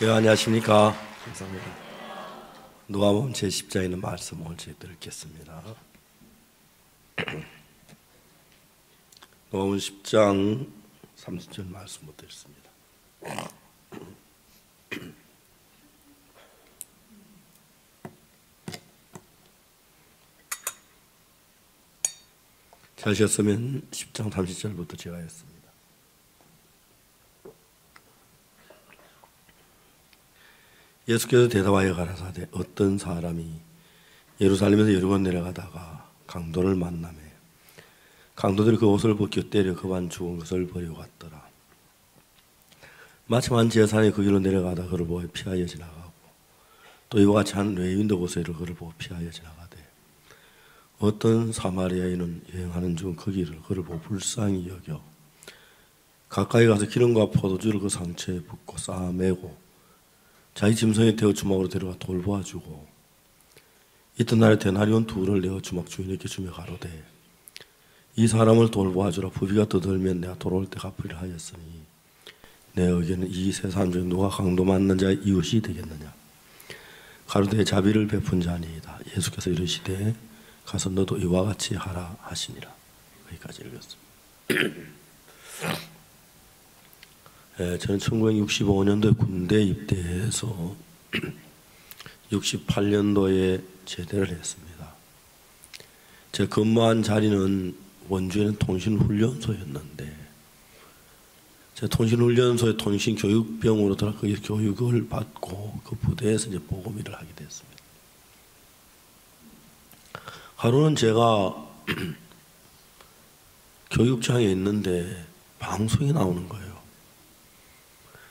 예, 안녕하십니까. 감사합니다. 누가복음 제10장에 있는 말씀 오늘 저희들 읽겠습니다. 누가복음 10장 30절 말씀부터 읽습니다. 잘하셨으면 10장 30절부터 제가 했습니다. 예수께서 대답하여 가라사대 어떤 사람이 예루살렘에서 여리고 내려가다가 강도를 만나매 강도들이 그 옷을 벗겨 때려 그만 죽은 것을 버리고 갔더라. 마침 한 제사장이 그 길로 내려가다 그를 보고 피하여 지나가고 또 이와 같이 한 레위인도 보세요 그를 보고 피하여 지나가되 어떤 사마리아인은 여행하는 중 그 길을 그를 보고 불쌍히 여겨 가까이 가서 기름과 포도주를 그 상처에 붓고 쌓아매고 자기 짐승에 태워 주막으로 데려가 돌보아주고 이튿날에 데나리온 둘을 내어 주막 주인에게 주며 가로되 이 사람을 돌보아주라. 부비가 더 들면 내가 돌아올 때 갚으리라 하였으니 내 의견은 이 세 사람 중 누가 강도 맞는 자의 이웃이 되겠느냐. 가로되 자비를 베푼 자니이다. 예수께서 이르시되 가서 너도 이와 같이 하라 하시니라. 여기까지 읽었습니다. 저는 1965년도에 군대 입대해서 68년도에 제대를 했습니다. 제가 근무한 자리는 원주에는 통신훈련소였는데 제가 통신훈련소에 통신교육병으로 들어가 거기서 교육을 받고 그 부대에서 이제 보검일을 하게 됐습니다. 하루는 제가 교육장에 있는데 방송이 나오는 거예요.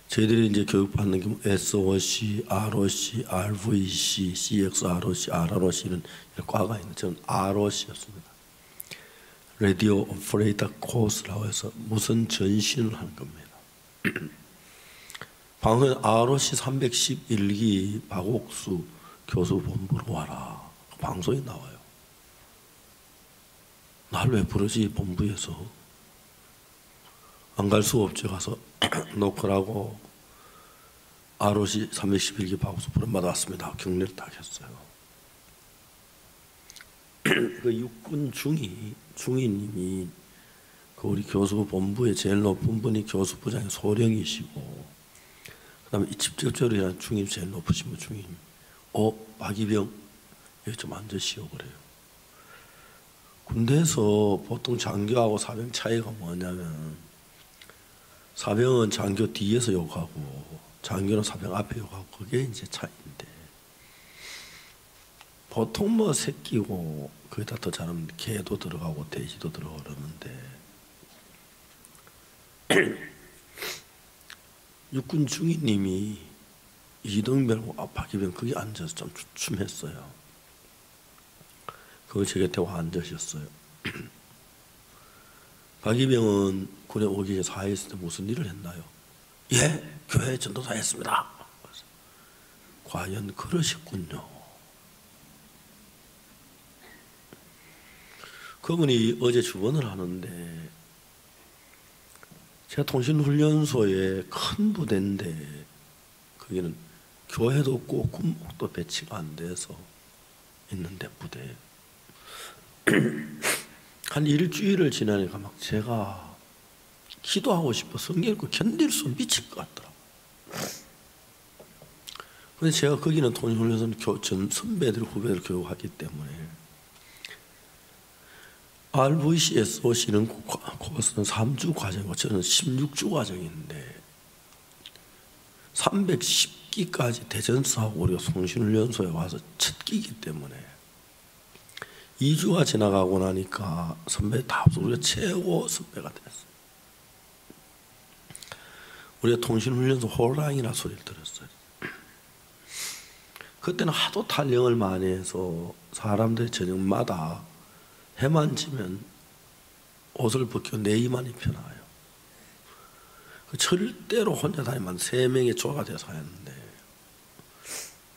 저희들이 이제 교육받는 게 SOC, ROC, RVC, CXROC, RROC는 과가 있는데 저는 ROC였습니다. Radio Operator Course라고 해서 무슨 전신을 하는 겁니다. 방송에 ROC 311기 박옥수 교수 본부로 와라. 방송이 나와요. 날 왜 부르지 본부에서. 안 갈 수가 없죠. 가서 노크라고 ROC 311기 박옥수 부름받아 왔습니다. 경례를 딱 했어요. 그 육군 중위님이 그 우리 교수 본부의 제일 높은 분이 교수부장의 소령이시고 그다음에 이 직접적으로 중임 제일 높으신 분 중임 박이병 여기 좀 앉으시오 그래요. 군대에서 보통 장교하고 사병 차이가 뭐냐면 사병은 장교 뒤에서 욕하고 장교는 사병 앞에 욕하고 그게 이제 차이인데 보통 뭐 새끼고 거기다 더 잘하면 개도 들어가고 돼지도 들어가고 그러는데 육군 중위님이 이등병하고 박이병 거기 앉아서 좀 주춤했어요. 그걸 제 곁에 와 앉으셨어요. 박이병은 군에 오기 전에 사회에 있을 때 무슨 일을 했나요? 예, 교회 전도사 했습니다. 과연 그러셨군요. 그분이 어제 주번을 하는데 제가 통신훈련소에 큰 부대인데 거기는 교회도 없고 군목도 배치가 안 돼서 있는데 부대에 한 일주일을 지나니까 막 제가 기도하고 싶어 성경 읽고 견딜 수 미칠 것 같더라고요. 그런데 제가 거기는 통신훈련소는 선배들 후배들 교육하기 때문에 RVC, SOC는 코스는 3주 과정이고 저는 16주 과정인데 310기까지 대전사하고 우리가 통신훈련소에 와서 첫 끼기 때문에 2주가 지나가고 나니까 선배 다 없어 우리가 최고 선배가 됐어요. 우리가 통신훈련소 호랑이라 소리를 들었어요. 그때는 하도 탈영을 많이 해서 사람들이 저녁마다 해만 지면 옷을 벗겨 내의만 입혀놔요. 절대로 혼자 다니면 3명의 조가 돼서 했는데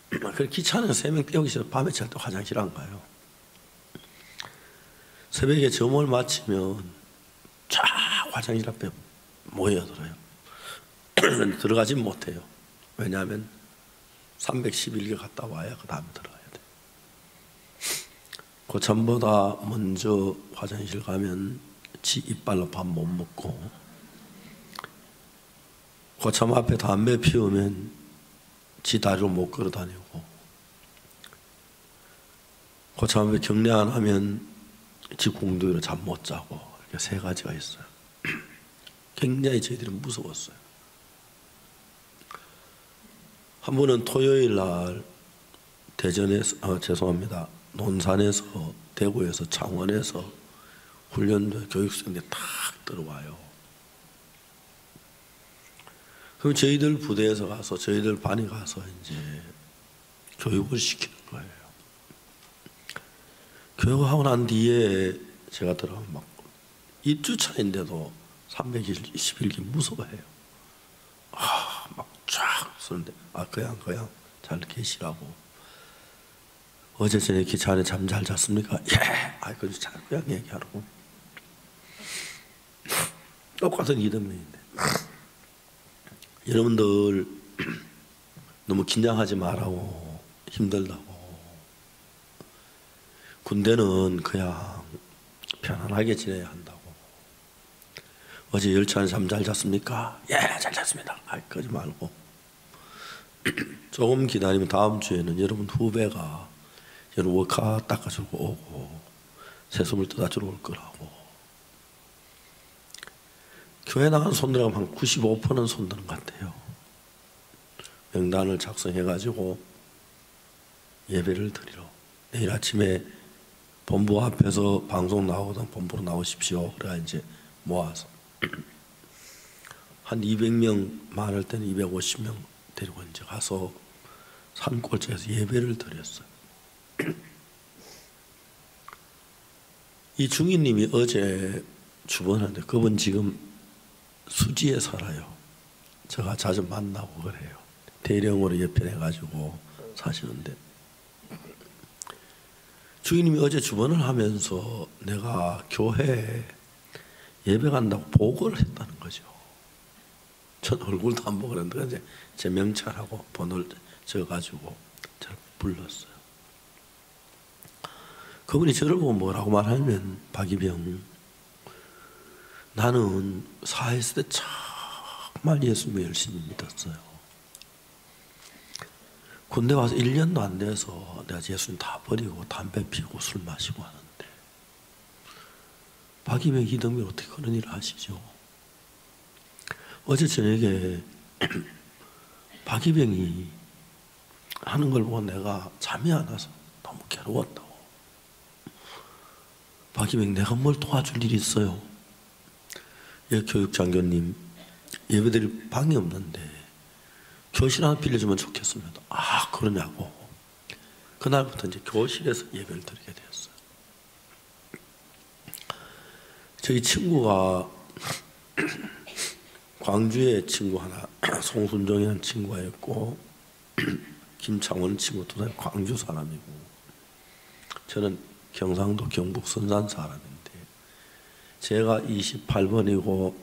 그래 귀찮아요. 3명 떼우기 싫어. 밤에 잘 때 화장실 안 가요. 새벽에 점을 마치면 쫙 화장실 앞에 모여들어요. 들어가진 못해요. 왜냐하면 311개 갔다 와야 그 다음에 들어가야 돼. 고참보다 먼저 화장실 가면 지 이빨로 밥 못 먹고, 고참 앞에 담배 피우면 지 다리로 못 걸어 다니고, 고참 앞에 경례 안 하면 지 공도위로 잠 못 자고, 이렇게 세 가지가 있어요. 굉장히 저희들이 무서웠어요. 한 번은 토요일 날 대전에서, 죄송합니다, 논산에서, 대구에서, 창원에서 훈련도 교육생들이 탁 들어와요. 그럼 저희들 부대에서 가서, 저희들 반에 가서 이제 교육을 시키는 거예요. 교육하고 난 뒤에 제가 들어가면 막 입주차인데도 321기 무서워해요. 막 쫙 쓰는데, 그냥 잘 계시라고. 어제 저녁에 기차 안에 잠 잘 잤습니까? 예. 그래서 잘 그냥 얘기하라고. 똑같은 이등병인데. 여러분들 너무 긴장하지 말라고, 힘들다고. 군대는 그냥 편안하게 지내야 한다고. 어제 열차 안에 잠 잘 잤습니까? 예, 잘 잤습니다. 그러지 말고. 조금 기다리면 다음 주에는 여러분 후배가 여러분 워카 닦아주고 오고 새솜을 뜯어주러 올 거라고. 교회 나간 손들이 한 95%는 손드는 것 같아요. 명단을 작성해가지고 예배를 드리러. 내일 아침에 본부 앞에서 방송 나오던 본부로 나오십시오. 그래야 이제 모아서 한 200명, 많을 때는 250명 데리고 이제 가서 산골짜기에서 예배를 드렸어요. 이 중위님이 어제 주번하는데 그분 지금 수지에 살아요. 제가 자주 만나고 그래요. 대령으로 예편해가지고 사시는데, 주인님이 어제 주번을 하면서 내가 교회에 예배 간다고 보고를 했다는 거죠. 전 얼굴도 안 보고 그랬는데 이제 제 명찰하고 번호를 적어가지고 저를 불렀어요. 그분이 저를 보고 뭐라고 말하면, 박이병, 나는 사회했을 때 정말 예수님을 열심히 믿었어요. 군대 와서 1년도 안 돼서 내가 예수님 다 버리고 담배 피우고 술 마시고 하는데, 박이병, 이등병 어떻게 그런 일을 하시죠? 어제 저녁에 박이병이 하는 걸 보고 내가 잠이 안 와서 너무 괴로웠다고. 박이병, 내가 뭘 도와줄 일이 있어요? 예, 교육장교님, 예배드릴 방이 없는데 교실 하나 빌려주면 좋겠습니다. 그러냐고. 그날부터 이제 교실에서 예배를 드리게 되었어요. 저희 친구가 광주에 친구 하나, 송순종이라는 친구가 있고, 김창원 친구 두 사람 광주 사람이고, 저는 경상도 경북 선산 사람인데, 제가 28번이고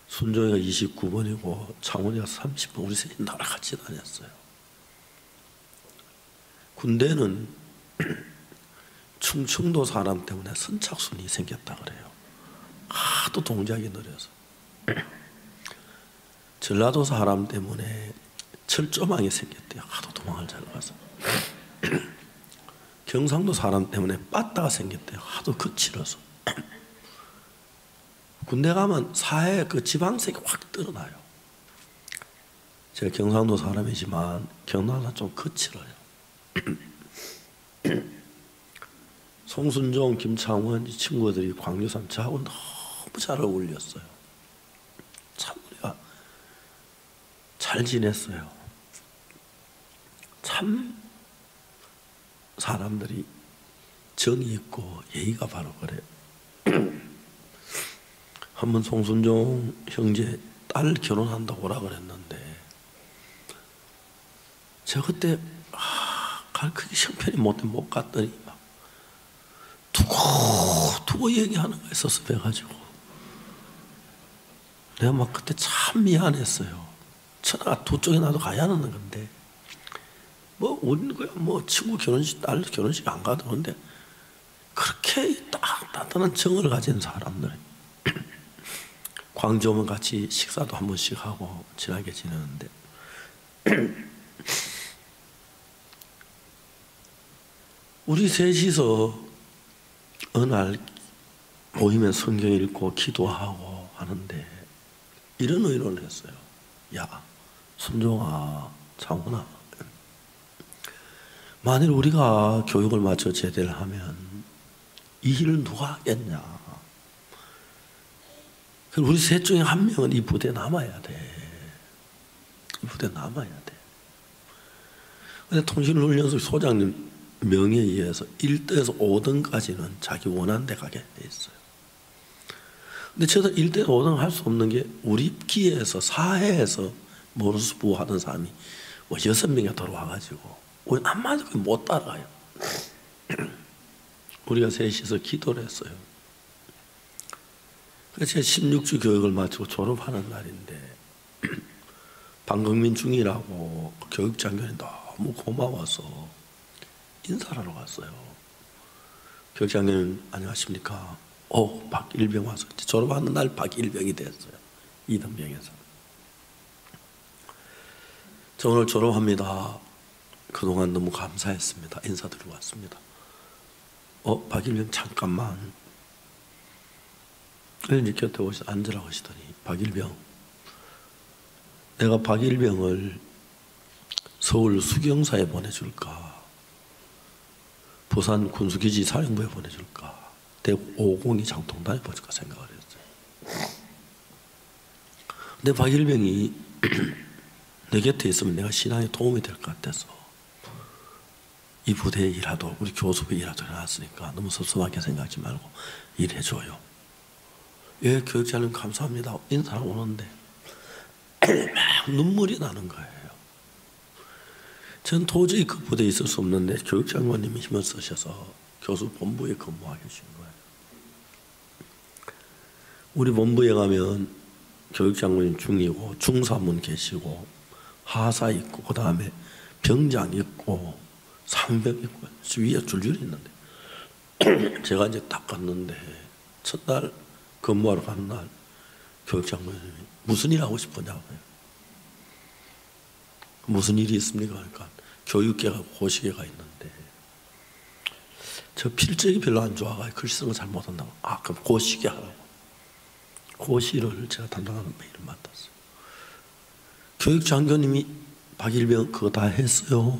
순종이가 29번이고 창원이가 30번, 우리 셋이 나라 같이 다녔어요. 군대는 충청도 사람 때문에 선착순이 생겼다 그래요. 하도 동작이 느려서. 전라도 사람 때문에 철조망이 생겼대요. 하도 도망을 잘 가서. 경상도 사람 때문에 빠따가 생겼대요. 하도 거칠어서. 군대 가면 사회 그 지방색이 확 드러나요. 제가 경상도 사람이지만 경상도는 좀 거칠어요. 송순종, 김창원 이 친구들이 광주 사람 저하고 너무 잘 어울렸어요. 참 우리가 잘 지냈어요. 참 사람들이 정이 있고 예의가 바로 그래요. 한번 송순종 형제 딸 결혼한다고 오라 그랬는데 제가 그때 그게 형편이 못 갔더니 막 두고 얘기하는 거 있어서 배가지고 내가 막 그때 참 미안했어요. 천하가 두 쪽에 나도 가야 하는 건데 뭐 우리는 그냥 뭐 친구 결혼식, 딸 결혼식 안 가도 그런데 그렇게 딱 따뜻한 정을 가진 사람들 광주 오면 같이 식사도 한 번씩 하고 친하게 지내는데 우리 셋이서 어느 날 모이면 성경 읽고 기도하고 하는데 이런 의논을 했어요. 야, 순종아, 창훈아, 만일 우리가 교육을 마쳐 제대를 하면 이 일을 누가 하겠냐? 우리 셋 중에 한 명은 이 부대에 남아야 돼. 이 부대에 남아야 돼. 근데 통신훈련소 소장님 명에 의해서 1등에서 5등까지는 자기 원하는 데 가게 돼 있어요. 근데 저도 1등, 5등 할 수 없는 게 우리 기에서 사회에서 모르스부 하던 사람이 뭐 6명이 들어와가지고 우리 한마디도 못 따라가요. 우리가 셋이서 기도를 했어요. 그래서 제가 16주 교육을 마치고 졸업하는 날인데 방금민 중이라고 교육장관이 너무 고마워서 인사를 하러 갔어요. 교육장관님 안녕하십니까? 박일병 와서 졸업하는 날 박일병이 됐어요. 이등병에서. 저 오늘 졸업합니다. 그동안 너무 감사했습니다. 인사드리고 왔습니다. 박일병 잠깐만. 이제 곁에 앉으라고 하시더니 박일병, 내가 박일병을 서울 수경사에 보내줄까? 부산 군수기지 사령부에 보내줄까? 대구 502 장통단에 보내줄까 생각을 했어요. 근데 박일병이 내 곁에 있으면 내가 신앙에 도움이 될 것 같아서 이 부대에 일하도 우리 교수부에 일하도 해놨으니까 너무 섭섭하게 생각하지 말고 일해줘요. 예, 교육자님 감사합니다. 인사하고 오는데 막 눈물이 나는 거예요. 전 도저히 그 부대에 있을 수 없는데 교육장관님이 힘을 쓰셔서 교수 본부에 근무하게 하신 거예요. 우리 본부에 가면 교육장관님 중이고 중사문 계시고 하사 있고 그 다음에 병장 있고 상병 있고 위에 줄줄이 있는데 제가 이제 딱 갔는데 첫날 근무하러 가는 날 교육장관님이 무슨 일 하고 싶었냐고요. 무슨 일이 있습니까? 그러니까 교육계가 고시계가 있는데 저 필적이 별로 안 좋아가지고 글씨 쓰는 거 잘 못한다고. 그럼 고시계 하라고. 고시를 제가 담당하는 메일을 맡았어요. 교육장교님이 박일병 그거 다 했어요.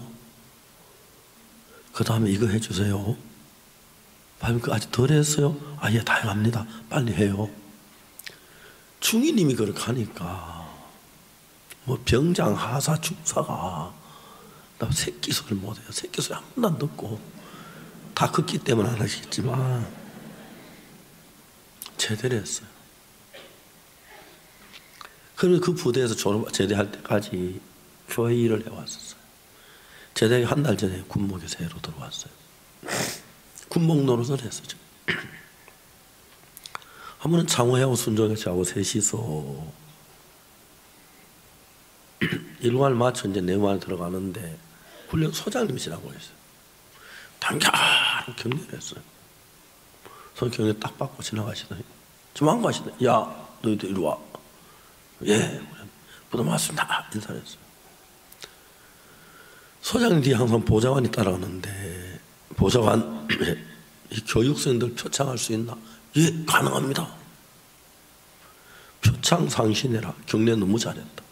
그 다음에 이거 해주세요. 그거 아직 덜 했어요? 예, 다 해갑니다. 빨리 해요. 중위님이 그렇게 하니까 뭐 병장, 하사, 중사가 나 새끼소리를 못해요. 새끼소리 한 번도 안 듣고 다 컸기 때문에 안 하시겠지만 제대로 했어요. 그러면 그 부대에서 제대할 때까지 교회 일을 해왔었어요. 제대하기 한 달 전에 군목에 새로 들어왔어요. 군목 노릇을 했었죠. 한 번은 장호하고 순종이 저하고 셋이서 일과를 마쳐 이제 내무반에 들어가는데 훈련 소장님이시라고 했어요. 당겨라 격려를 했어요. 서 격려 딱 받고 지나가시더니 좀 안 가시더니 야 너희들 이리 와. 예, 부담 왔습니다. 인사를 했어요. 소장님 뒤에 항상 보좌관이 따라가는데 보좌관 이 교육생들 표창할 수 있나? 예, 가능합니다. 표창 상신해라. 격려 너무 잘했다.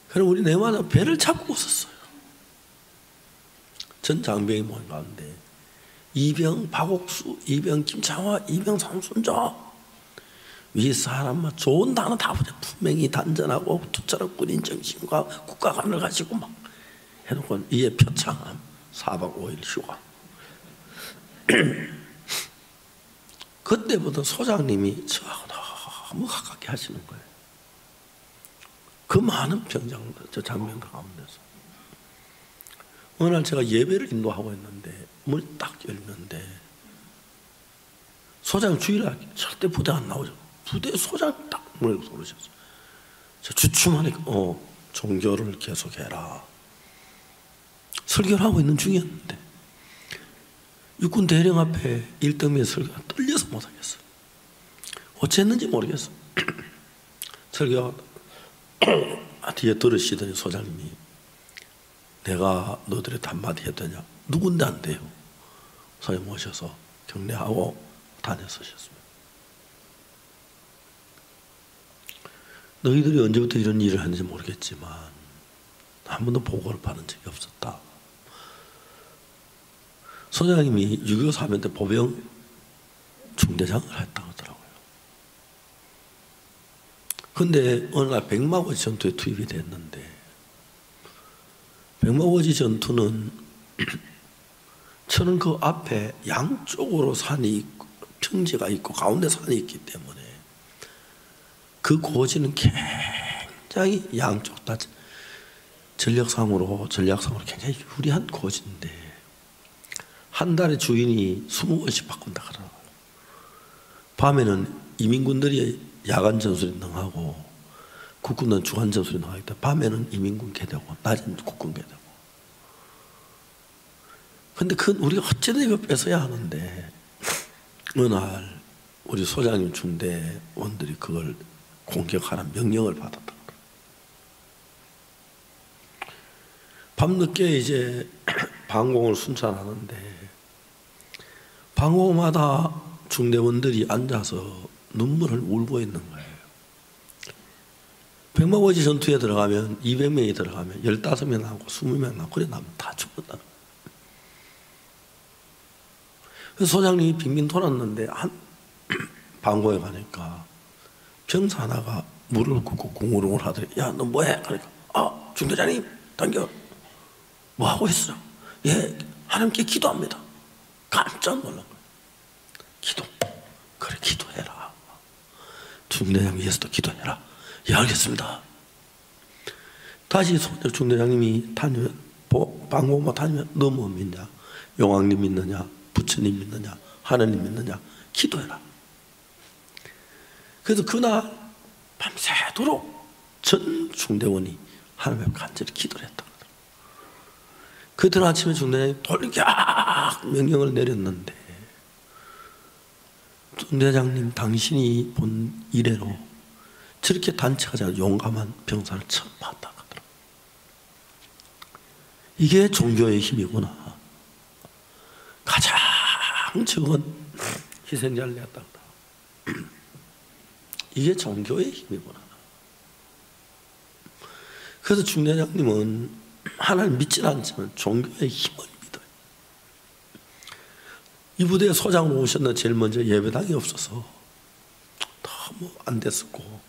그럼 우리 내마다 배를 잡고 웃었어요. 전 장병이 모인 가운데 이병 박옥수, 이병 김창화, 이병 삼순자 위 사람만 좋은 단어 다 보자. 분명히 단전하고 투철한 군인 정신과 국가관을 가지고 막 해놓고 이에 표창함 4박 5일 휴가. 그때부터 소장님이 저하고 너무 가깝게 하시는 거예요. 그 많은 병장들, 저 장병들 가운데서 어느 날 제가 예배를 인도하고 있는데 문이 딱 열렸는데 소장 주일날 절대 부대 안 나오죠. 부대 소장 딱 문을 들어오셨어요. 주춤하니까 종교를 계속해라. 설교를 하고 있는 중이었는데 육군 대령 앞에 일등미의 설교가 떨려서 못하겠어요. 어쨌는지 모르겠어. 설교가 뒤에 들으시더니 소장님이 내가 너들한테 한마디 해도 되냐? 누군데 안 돼요. 소장님 모셔서 격려하고 다녔으셨습니다. 너희들이 언제부터 이런 일을 하는지 모르겠지만 한 번도 보고를 받은 적이 없었다. 소장님이 6.25 사변 때 보병 중대장을 했다고 하더라고요. 그런데 어느 날 백마고지 전투에 투입이 됐는데 백마고지 전투는 저는 그 앞에 양쪽으로 산이 있고 평지가 있고 가운데 산이 있기 때문에 그 고지는 굉장히 양쪽 다 전략상으로 굉장히 유리한 고지인데 한 달에 주인이 20번씩 바꾼다 그러더라고요. 밤에는 이민군들이 야간 전술에 능하고 국군은 주간 전술에 능하기 때문에 밤에는 이민군 개되고 낮에는 국군 개되고. 근데 우리가 어쨌든 이거 뺏어야 하는데 어느 날 우리 소장님 중대원들이 그걸 공격하라는 명령을 받았다. 밤늦게 이제 방공을 순찰하는데 방공마다 중대원들이 앉아서 눈물을 울고 있는 거예요. 백마고지 전투에 들어가면 200명이 들어가면 15명 나오고 20명 나오고 그래 나면 다 죽었다. 그래서 소장님이 빙빙 돌았는데 한 방공에 가니까 병사 하나가 물을 굽고 궁우릉을 하더니 야 너 뭐해? 그러니까 중대장님 당겨. 뭐 하고 있어? 예, 하나님께 기도합니다. 깜짝 놀란 거예요. 기도. 그래 기도해라. 중대장 위해서도 기도해라. 예 알겠습니다. 다시 중대장님이 다니면 방공만 다니면 너 뭐 믿냐? 용왕님 믿느냐? 부처님 믿느냐? 하나님 믿느냐? 기도해라. 그래서 그날 밤새도록 전 중대원이 하나님 앞에 간절히 기도를 했다. 그날 아침에 중대장이 돌격 명령을 내렸는데 중대장님 당신이 본 이래로 저렇게 단체가 잘 용감한 병사를 처음 봤다 하더라고요. 이게 종교의 힘이구나. 가장 적은 희생자를 냈다. 이게 종교의 힘이구나. 그래서 중대장님은 하나님 믿지 않지만 종교의 힘을 믿어요. 이 부대에 소장으로 오셨는데 제일 먼저 예배당이 없어서 너무 안 됐었고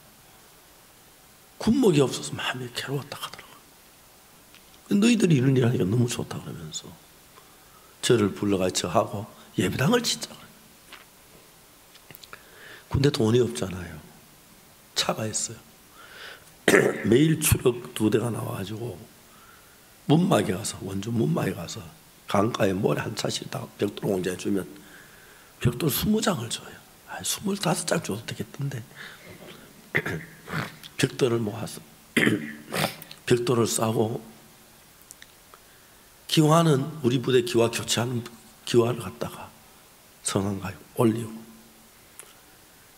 군목이 없어서 마음이 괴로웠다 하더라고요. 너희들이 이런 일 하니까 너무 좋다 그러면서 저를 불러가지고 하고 예배당을 짓자 그래요. 근데 돈이 없잖아요. 차가 있어요. 매일 추럭 2대가 나와가지고 문막에 가서 원주 문막에 가서 강가에 모래 한 차씩 다 벽돌 공장에 주면 벽돌 20장을 줘요. 25장 줘도 되겠던데 벽돌을 모아서 벽돌을 싸고 기와는 우리 부대 기와 교체하는 기와를 갖다가 성안가에 올리고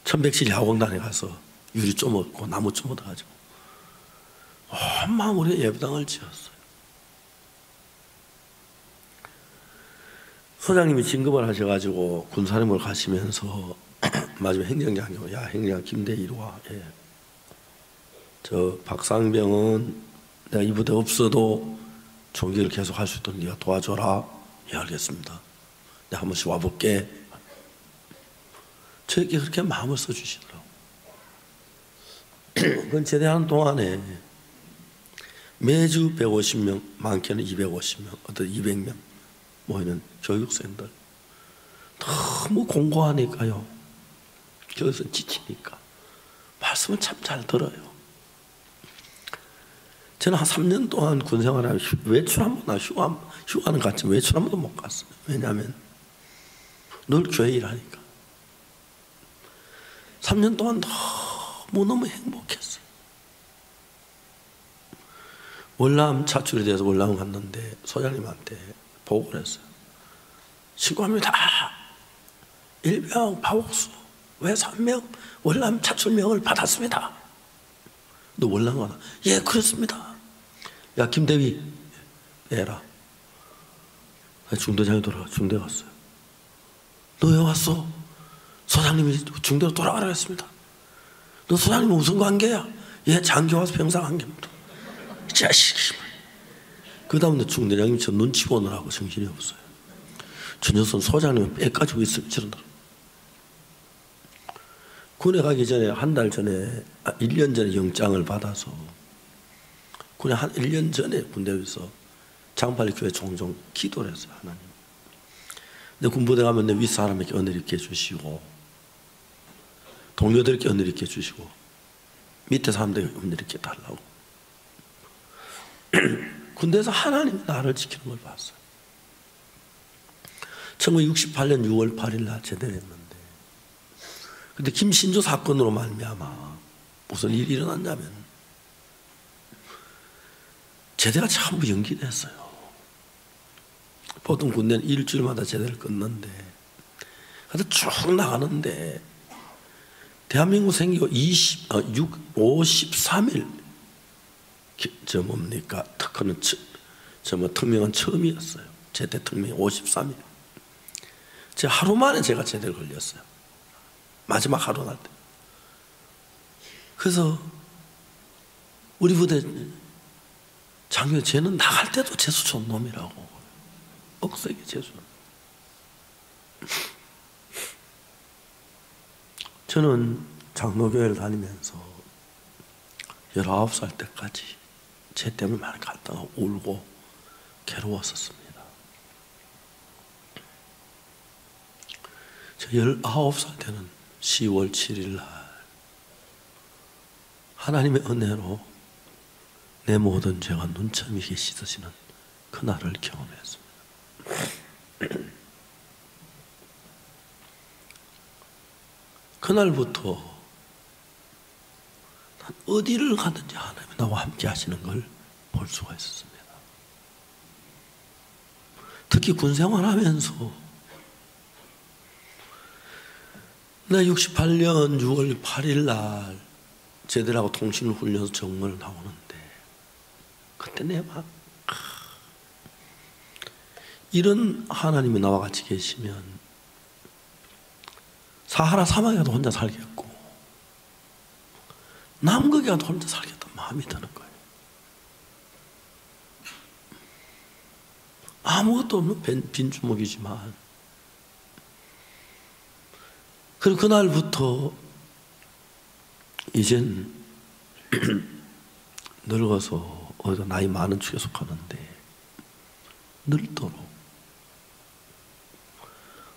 천백실 야공단에 가서 유리 좀 얻고 나무 좀 얻어가지고 온 마음으로 예배당을 지었어요. 소장님이 진급을 하셔가지고 군사령부를 가시면서 마지막에 행정장교 야 행정장 김대희 이리 와. 예. 저 박상병은 내가 이 부대 없어도 종교를 계속 할 수 있도록 네가 도와줘라. 예 알겠습니다. 내가 한 번씩 와볼게. 저에게 그렇게 마음을 써주시더라고요. 그건 제대하는 동안에 매주 150명, 많게는 250명, 어떤 200명 모이는 교육생들 너무 공고하니까요. 교육생 지치니까 말씀을 참 잘 들어요. 저는 한 3년 동안 군생활하면 외출 한 번, 휴가는 갔지만 외출 한 번도 못 갔어요. 왜냐하면 늘 교회 일하니까. 3년 동안 너무너무 행복했어요. 월남 차출이 돼서 월남 갔는데 소장님한테 보고를 했어요. 신고합니다. 일명 박옥수 외사 한 명 월남 차출명을 받았습니다. 너 월남 가나? 예, 그렇습니다. 야, 김대위 애라. 중대장이 돌아가. 중대 갔어요. 너 왜 왔어? 소장님이 중대로 돌아가라 했습니다. 너 소장님은 무슨 관계야? 예, 장교 와서 병상 관계입니다. 이 자식이. 그 다음에 중대장님이 저 눈치 보느라고 정신이 없어요. 저 녀석은 소장님은 빽 가지고 있으면 저런다. 군에 가기 전에 한 달 전에 1년 전에 영장을 받아서 군에 한 1년 전에 군대에서 장팔리 교회 종종 기도를 했어요. 하나님, 내 군부대 가면 내 윗사람에게 은혜를 있게 해주시고 동료들에게 은혜를 있게 해주시고 밑에 사람들에게 은혜를 있게 달라고. 군대에서 하나님이 나를 지키는 걸 봤어요. 1968년 6월 8일 날 제대했는데, 근데 김신조 사건으로 말미암아 무슨 일이 일어났냐면 제대가 전부 연기됐어요. 보통 군대는 일주일마다 제대를 끊는데, 그래서 쭉 나가는데 대한민국 생기고 53일 저 뭡니까 특허는 특명은 처음이었어요. 제대 특명이 53일. 제가 하루 만에 제가 제대를 걸렸어요. 마지막 하루 날 때. 그래서 우리 부대 장교, 쟤는 나갈 때도 재수 좋은 놈이라고. 억세게 재수. 저는 장로교회를 다니면서 19살 때까지 쟤 때문에 많이 갔다가 울고 괴로웠었습니다. 저 19살 때는 10월 7일 날 하나님의 은혜로 내 모든 죄가 눈처미게 씻어지는 그날을 경험했습니다. 그날부터 난 어디를 가든지 하나님이 나와 함께 하시는 걸 볼 수가 있었습니다. 특히 군생활하면서 나 68년 6월 8일 날 제대하고 통신을 훈련해서 정문을 나오는데, 그때 내 막 이런 하나님이 나와 같이 계시면 사하라 사막에 가도 혼자 살겠고 남극에 가도 혼자 살겠다는 마음이 드는 거예요. 아무것도 없는 빈주먹이지만, 그리고 그날부터 이젠 늙어서 어디서 나이 많은 축에 속하는데 늙도록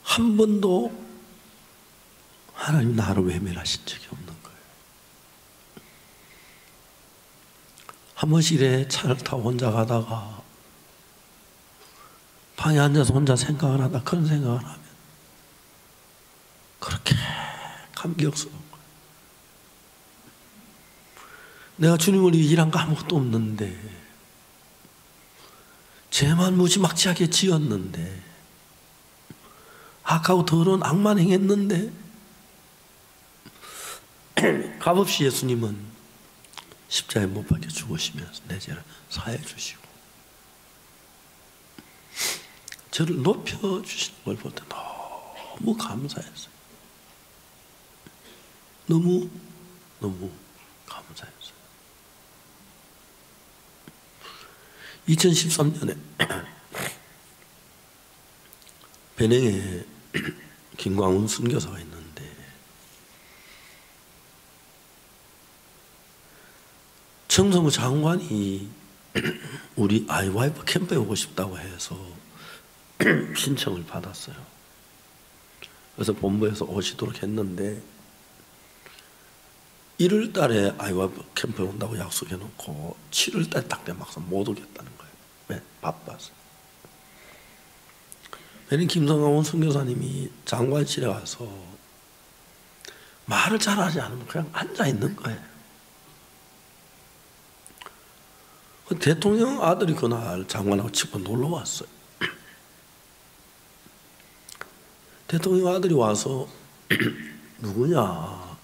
한 번도 하나님 나를 외면하신 적이 없는 거예요. 한 번씩 이래 차를 타고 혼자 가다가 방에 앉아서 혼자 생각을 하다 그런 생각을 하면 그렇게 감격스러운 거예요. 내가 주님을 위해 일한 거 아무것도 없는데, 죄만 무지막지하게 지었는데, 악하고 더러운 악만 행했는데, 값없이 예수님은 십자가에 못 박혀 죽으시면서 내 죄를 사해 주시고 저를 높여주시는 걸 볼 때 너무 감사했어요. 너무 감사했어요. 2013년에 배냉에 김광훈 선교사가 있는데, 청소부 장관이 우리 IYF 캠프에 오고 싶다고 해서 신청을 받았어요. 그래서 본부에서 오시도록 했는데 1월 달에 IYF 캠프에 온다고 약속해 놓고 7월 달에 딱 돼 막상 못 오겠다는 거예요. 왜? 바빠서. 왜냐면 김성광 선교사님이 장관실에 와서 말을 잘하지 않으면 그냥 앉아 있는 거예요. 대통령 아들이 그날 장관하고 집에 놀러 왔어요. 대통령 아들이 와서 누구냐?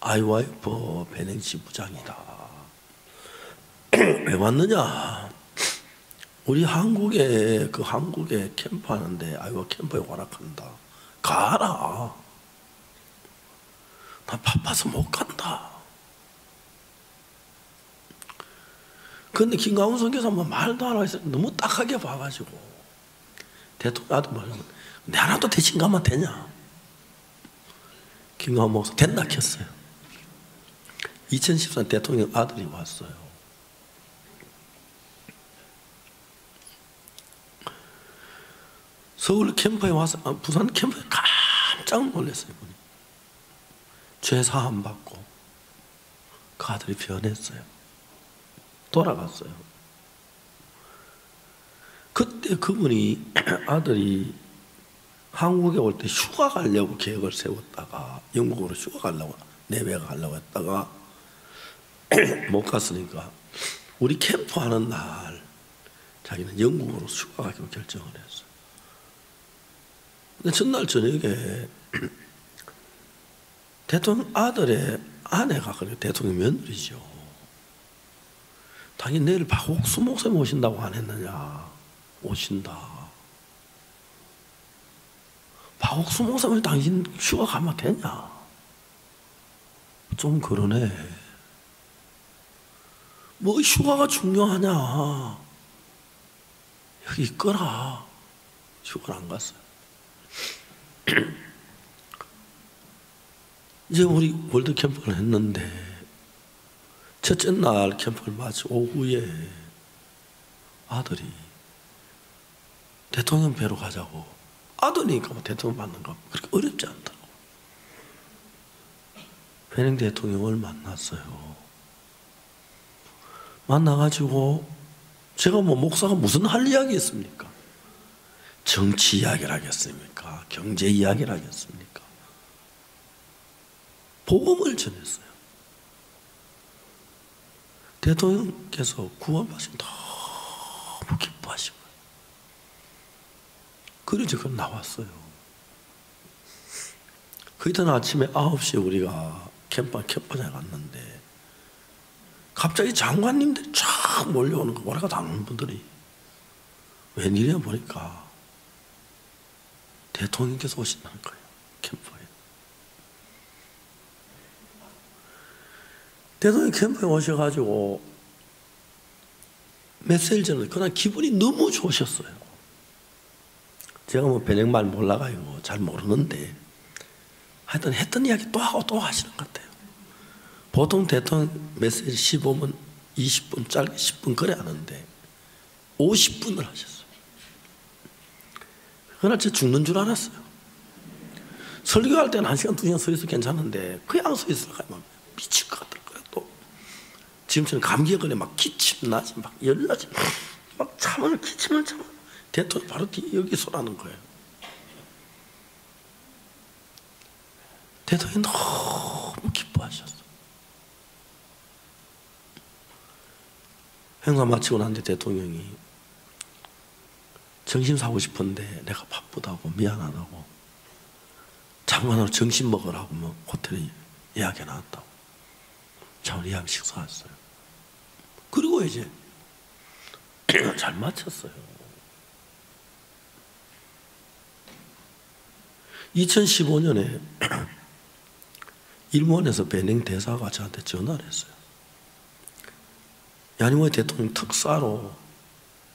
아이와이프 배냉시 부장이다. 왜 왔느냐? 우리 한국에 캠프 하는데 아이와 캠프에 허락한다. 가라. 나 바빠서 못 간다. 근데 김광훈 선교사 뭐 말도 안 하고 너무 딱하게 봐가지고 대통령 아들 말하면 내 하나도 대신 가면 되냐? 김광훈 목사 된다 켰어요. 2014년 대통령 아들이 왔어요. 서울 캠프에 와서 부산 캠프에 깜짝 놀랐어요. 죄 사함 받고 그 아들이 변했어요. 돌아갔어요. 그때 그분이 아들이 한국에 올 때 휴가 가려고 계획을 세웠다가 영국으로 휴가 가려고 내외가 가려고 했다가 못 갔으니까 우리 캠프 하는 날 자기는 영국으로 휴가 가기로 결정을 했어요. 근데 전날 저녁에 대통령 아들의 아내가 그래 대통령 며느리죠. 당연히 내일 박옥수 목사님 오신다고 안 했느냐? 오신다. 박옥수 목사님 당신 휴가 가면 되냐? 좀 그러네. 뭐 휴가가 중요하냐? 여기 있거라. 휴가를 안 갔어요. 이제 우리 월드 캠프를 했는데 첫째 날 캠프를 마치 오후에 아들이 대통령 뵈러 가자고. 아들이니까 뭐 대통령 만난 거 그렇게 어렵지 않더라고. 배냉 대통령을 만났어요. 만나가지고 제가 뭐 목사가 무슨 할 이야기 있습니까? 정치 이야기를 하겠습니까? 경제 이야기를 하겠습니까? 복음을 전했어요. 대통령께서 구원받으시면 너무 기뻐하시고 그래서 그걸 나왔어요. 그 이튿 아침에 9시에 우리가 캠프장에 갔는데 갑자기 장관님들이 쫙 몰려오는 거 오래가 당하는 분들이 웬일이야 보니까 대통령께서 오신다는 거예요. 캠프에. 대통령 캠프에 오셔가지고 메시지를 전에 그날 기분이 너무 좋으셨어요. 제가 뭐 배냉말 몰라가지고 잘 모르는데 하여튼 했던 이야기 또 하고 또 하시는 것 같아요. 보통 대통령 메시지 15분, 20분, 짧게 10분 그래 하는데 50분을 하셨어요. 그날 제가 죽는 줄 알았어요. 설교할 때는 1시간, 2시간 서 있어 괜찮은데 그냥 서 있으면 미칠 것 같더라고요. 또 지금처럼 감기에 걸려 막 기침 나지, 막 열나지, 막 참을 기침을 참아. 대통령 바로 여기 쏘라는 거예요. 대통령이 너무 기뻐하셨어. 행사 마치고 난 뒤에 대통령이 점심 사고 싶은데 내가 바쁘다고 미안하다고 장관으로 점심 먹으라고 뭐 호텔에 예약해 놨다고 자 예약 식사했어요. 그리고 이제 잘 마쳤어요. 2015년에 일본에서 배냉 대사가 저한테 전화를 했어요. 야니모이 대통령 특사로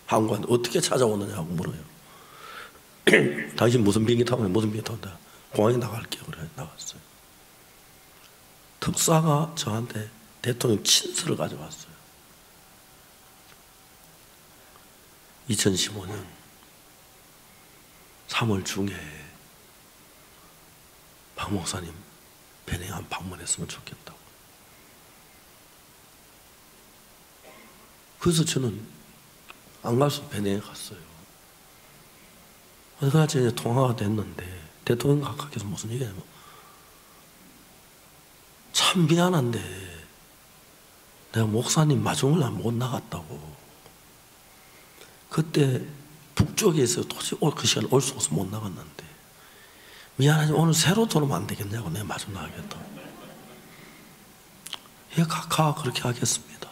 한국에 어떻게 찾아오느냐고 물어요. 당신 무슨 비행기 타고 무슨 비행기 타고 공항에 나갈게요. 그래 나갔어요. 특사가 저한테 대통령 친서를 가져왔어요. 2015년 3월 중에 박 목사님 배냉 한 방문했으면 좋겠다고. 그래서 저는 안 가서 배냉에 갔어요. 그래서 이제 통화가 됐는데 대통령 각하께서 무슨 얘기냐면 참 미안한데 내가 목사님 마중을 못 나갔다고. 그때 북쪽에서 도저히 그 시간에 올 수 없어서 못 나갔는데, 미안하지만 오늘 새로 들어오면 안 되겠냐고 내가 마중 나가겠다고. 예, 각하 그렇게 하겠습니다.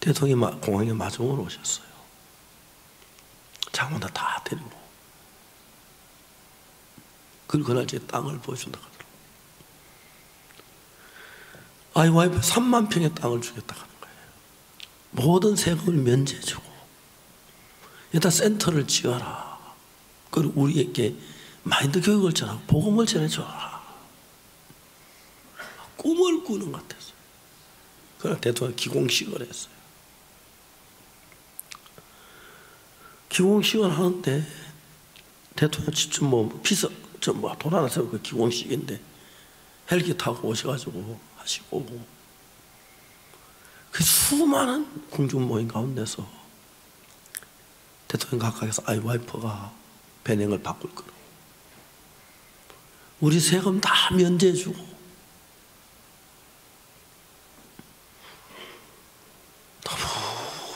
대통령이 공항에 마중으로 오셨어요. 장원다 다 데리고. 그리고 그날 제 땅을 보여준다 하더라고요. IYF 3만 평의 땅을 주겠다 하는 거예요. 모든 세금을 면제해주고, 여기다 센터를 지어라. 그리고 우리에게 마인드 교육을 전하고 복음을 전해줘라. 꿈을 꾸는 것 같았어요. 그러나 대통령이 기공식을 했어요. 기공식을 하는데 대통령 직접 돈 하나 세우고 기공식인데 헬기 타고 오셔가지고 하시고, 그 수많은 공중 모임 가운데서 대통령 각각에서 IYF가 배낭을 바꿀 거라고, 우리 세금 다 면제해주고,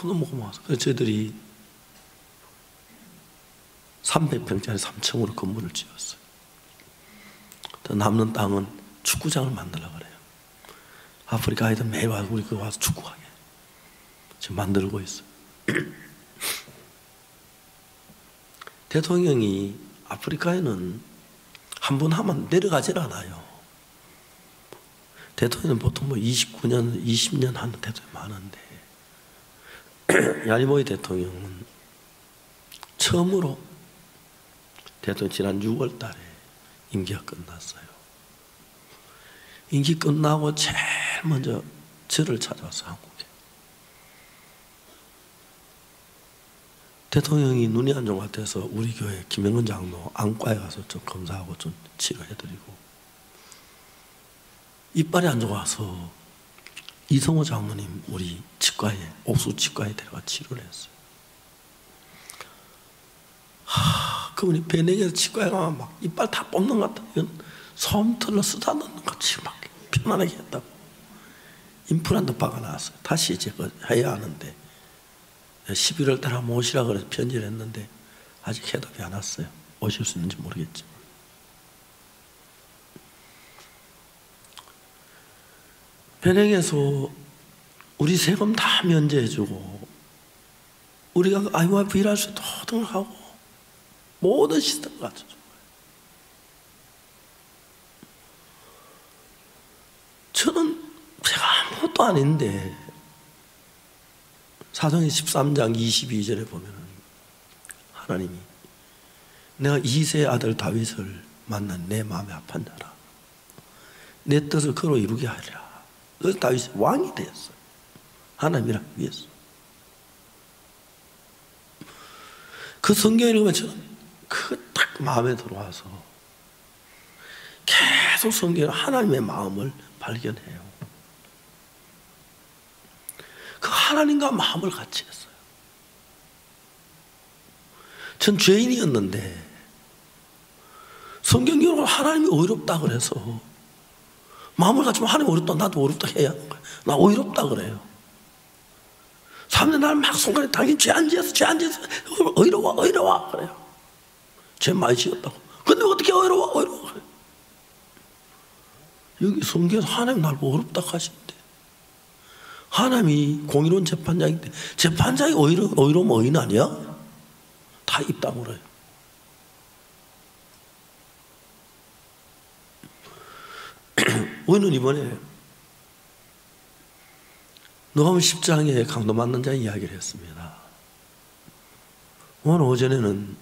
너무 고마워서 그래서 저희들이 300평짜리 3층으로 건물을 지었어요. 남는 땅은 축구장을 만들려고 그래요. 아프리카 아이들 매일 와서 우리 그 와서 축구하게 지금 만들고 있어요. 대통령이 아프리카에는 한 번 하면 내려가질 않아요. 대통령은 보통 29년, 20년 하는 대통령이 많은데, 야리모이 대통령은 처음으로 대통령 지난 6월 달에 임기가 끝났어요. 임기 끝나고 제일 먼저 저를 찾아와서 한국에. 대통령이 눈이 안 좋은 것 같아서 우리 교회 김영근 장로 안과에 가서 좀 검사하고 좀 치료해드리고, 이빨이 안 좋아서 이성호 장로님 우리 치과에, 옥수 치과에 데려가 치료를 했어요. 그분이 배낭에서 치과에 가면 막 이빨 다 뽑는 것 같다. 이건 솜털로 쓰다 넣는 것이 막 편안하게 했다고. 임플란트 박아 나왔어요. 다시 이제 해야 하는데 11월 달에 한번 오시라 그래서 편지를 했는데 아직 해답이 안 왔어요. 오실 수 있는지 모르겠지만. 배낭에서 우리 세금 다 면제해주고, 우리가 IYF 일할 수 있도록 등록하고 모든 시스템을 갖춰준 거예요. 저는 제가 아무것도 아닌데, 사도행전 13장 22절에 보면 하나님이 내가 이새의 아들 다윗을 만난 내 마음에 합한 자라, 내 뜻을 그로 이루게 하리라. 그래서 다윗이 왕이 되었어요. 하나님이랑 위해서. 그 성경 읽으면 저는 그 딱 마음에 들어와서 계속 성경에 하나님의 마음을 발견해요. 그 하나님과 마음을 같이 했어요. 전 죄인이었는데 성경적으로 하나님이 어렵다 그래서 마음을 갖추면 하나님 어렵다, 나도 어렵다 해야 하는 거예요. 나 어렵다 그래요. 사람들이 나를 막 손가락에 당신 죄 안 지었어, 죄 안 지었어, 어이러워 그래요. 죄 많이 지었다고. 근데 어떻게 어이러워 그래요. 여기 성경에서 하나님 나를 어렵다 하시는데, 하나님이 공의로운 재판장인데 재판장이 어이러우면 어인 아니야? 다 입 다물어요. 우리는 이번에 누가복음 10장에 강도 맞는 자 이야기를 했습니다. 오늘 오전에는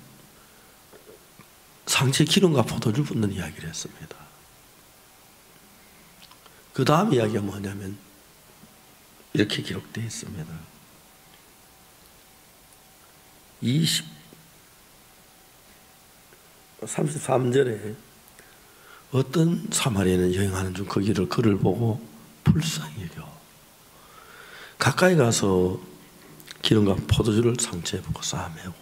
상체 기름과 포도주 붓는 이야기를 했습니다. 그 다음 이야기가 뭐냐면 이렇게 기록되어 있습니다. 33절에 어떤 사마리아는 여행하는 중 그 길을 그를 보고 불쌍히 여겨 가까이 가서 기름과 포도주를 상처에 붓고 싸매고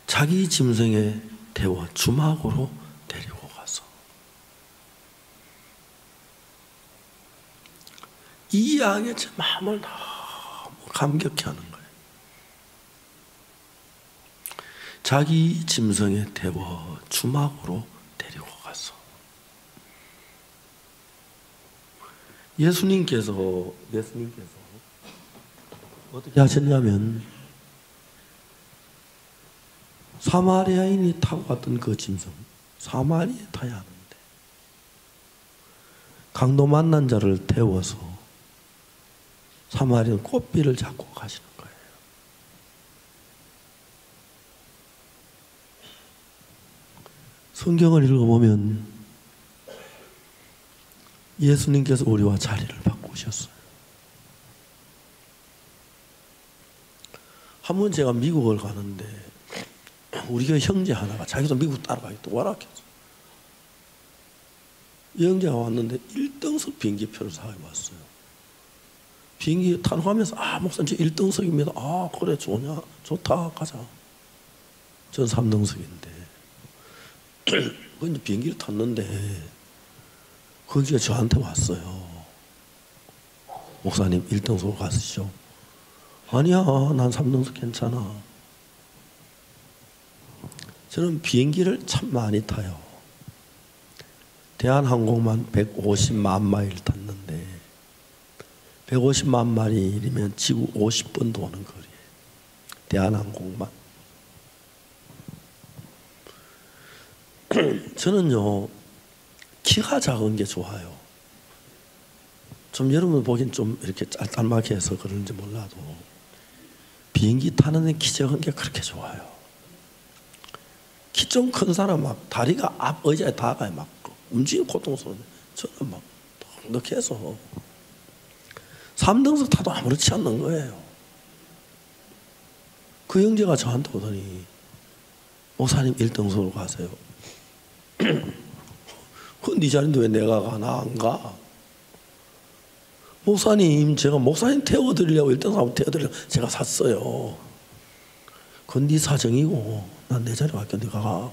자기 짐승에 태워 주막으로 데리고 가서, 이 이야기에 제 마음을 너무 감격해 하는 거예요. 자기 짐승에 태워 주막으로 데리고 가서 예수님께서 어떻게 하셨냐면 사마리아인이 타고 갔던 그 짐승 사마리아에 타야 하는데 강도 만난 자를 태워서 사마리아는 꽃비를 잡고 가시는 거예요. 성경을 읽어보면 예수님께서 우리와 자리를 바꾸셨어요. 한 번 제가 미국을 가는데 우리 교회 형제 하나가 자기도 미국 따라가겠다고 와라켰어. 이 형제가 왔는데 1등석 비행기표를 사와왔어요. 비행기 타고 가면서 목사님 저 1등석입니다. 그래 좋냐? 좋다 가자. 전 3등석인데 근데 비행기를 탔는데 거기가 저한테 왔어요. 목사님 1등석으로 가시죠. 아니야 난 3등석 괜찮아. 저는 비행기를 참 많이 타요. 대한항공만 150만 마일 탔는데 150만 마일이면 지구 50번 도는 거리예요. 대한항공만. 저는요 키가 작은 게 좋아요. 좀 여러분 보기엔 좀 이렇게 짤짤하게 해서 그런지 몰라도 비행기 타는 키 작은 게 그렇게 좋아요. 키 좀 큰 사람 막 다리가 앞 의자에 닿아가요. 막 움직이는 고통스러운데 저는 막 넉넉해서 3등석 타도 아무렇지 않는 거예요. 그 형제가 저한테 오더니 목사님 1등석으로 가세요. 그건 네 자리인데 왜 내가 가? 나 안 가? 목사님 제가 목사님 태워드리려고 1등석 태워드리려고 제가 샀어요. 그건 네 사정이고 난 내 자리 갈게. 네가 가.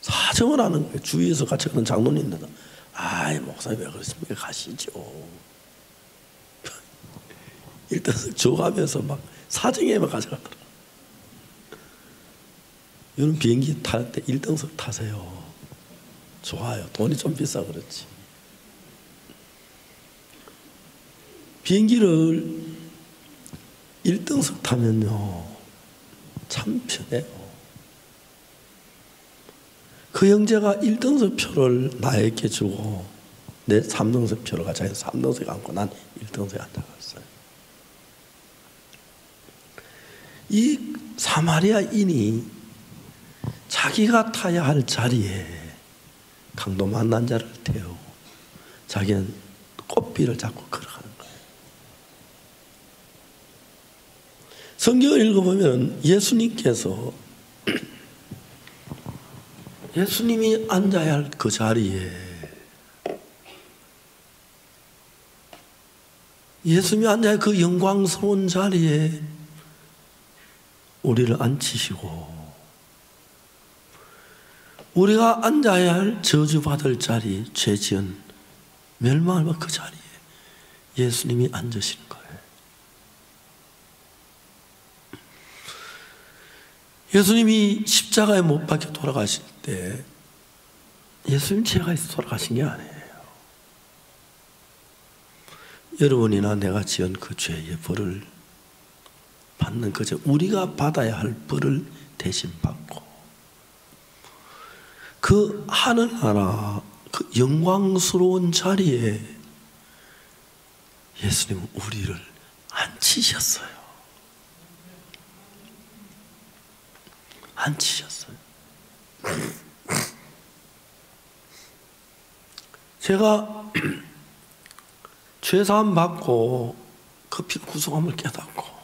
사정을 하는 거예요. 주위에서 같이 가는 장로님들 목사님 왜 그러십니까? 가시죠. 1등석 줘가면서 막 사정에만 가져가더라. 여러분 비행기 탈 때 1등석 타세요. 좋아요. 돈이 좀 비싸 그렇지. 비행기를 1등석 타면요 참 편해요. 그 형제가 1등석 표를 나에게 주고 내 3등석 표를 가자 해서 3등석에 앉고 난 1등석에 앉아갔어요. 이 사마리아인이 자기가 타야 할 자리에 강도 만난 자를 태우고 자기는 꽃비를 잡고 걸어가는 거예요. 성경을 읽어보면 예수님께서 예수님이 앉아야 할 그 자리에 예수님이 앉아야 할 그 영광스러운 자리에 우리를 앉히시고 우리가 앉아야 할 저주받을 자리, 죄지은 멸망할 그 자리에 예수님이 앉으시는 거예요. 예수님이 십자가에 못 박혀 돌아가실 때 예수님 죄가 있어 돌아가신 게 아니에요. 여러분이나 내가 지은 그 죄의 벌을 받는 거죠. 우리가 받아야 할 벌을 대신 받고 그 하늘나라 그 영광스러운 자리에 예수님은 우리를 앉히셨어요. 앉히셨어요. 제가 죄사함 받고 그 피 구속함을 깨닫고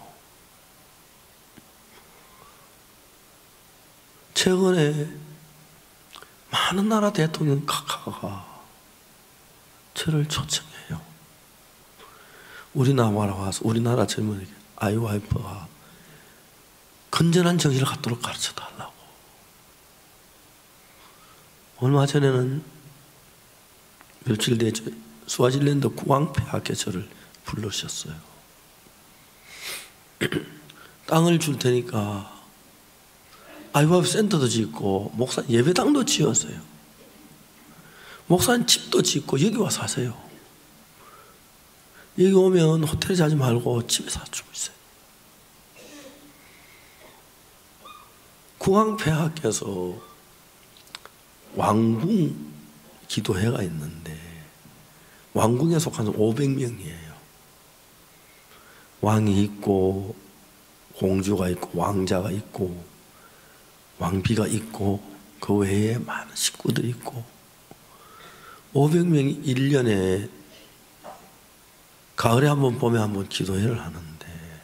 최근에 많은 나라 대통령 각하가 저를 초청해요. 우리나라 와서 우리나라 젊은이에게 IYF가 건전한 정신을 갖도록 가르쳐 달라고. 얼마 전에는 며칠 됐죠. 스와질랜드 국왕폐하께 저를 부르셨어요. 땅을 줄 테니까 IVF 센터도 짓고 목사 예배당도 지었어요. 목사님 집도 짓고 여기 와서 사세요. 여기 오면 호텔에 자지 말고 집에 사주고 있어요. 국왕폐하께서 왕궁 기도회가 있는데 왕궁에 속한 500명이에요. 왕이 있고 공주가 있고 왕자가 있고 왕비가 있고 그 외에 많은 식구들이 있고 500명이 1년에 가을에 한번 봄에 한번 기도회를 하는데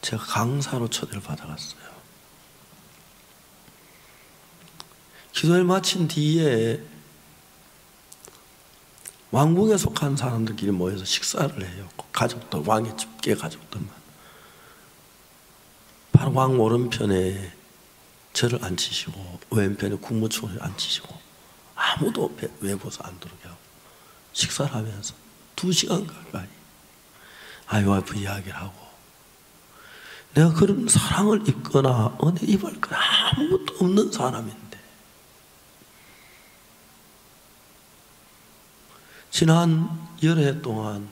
제가 강사로 초대를 받아갔어요. 기도회를 마친 뒤에 왕궁에 속한 사람들끼리 모여서 식사를 해요. 가족들, 왕의 집계 가족들만. 바로 왕 오른편에 저를 앉히시고 왼편에 국무총리를 앉히시고 아무도 외부에서 안 들어오게 하고 식사를 하면서 2시간 가까이 IVF 이야기를 하고 내가 그런 사랑을 입거나 은혜 입을 거나 아무것도 없는 사람인데 지난 여러 해 동안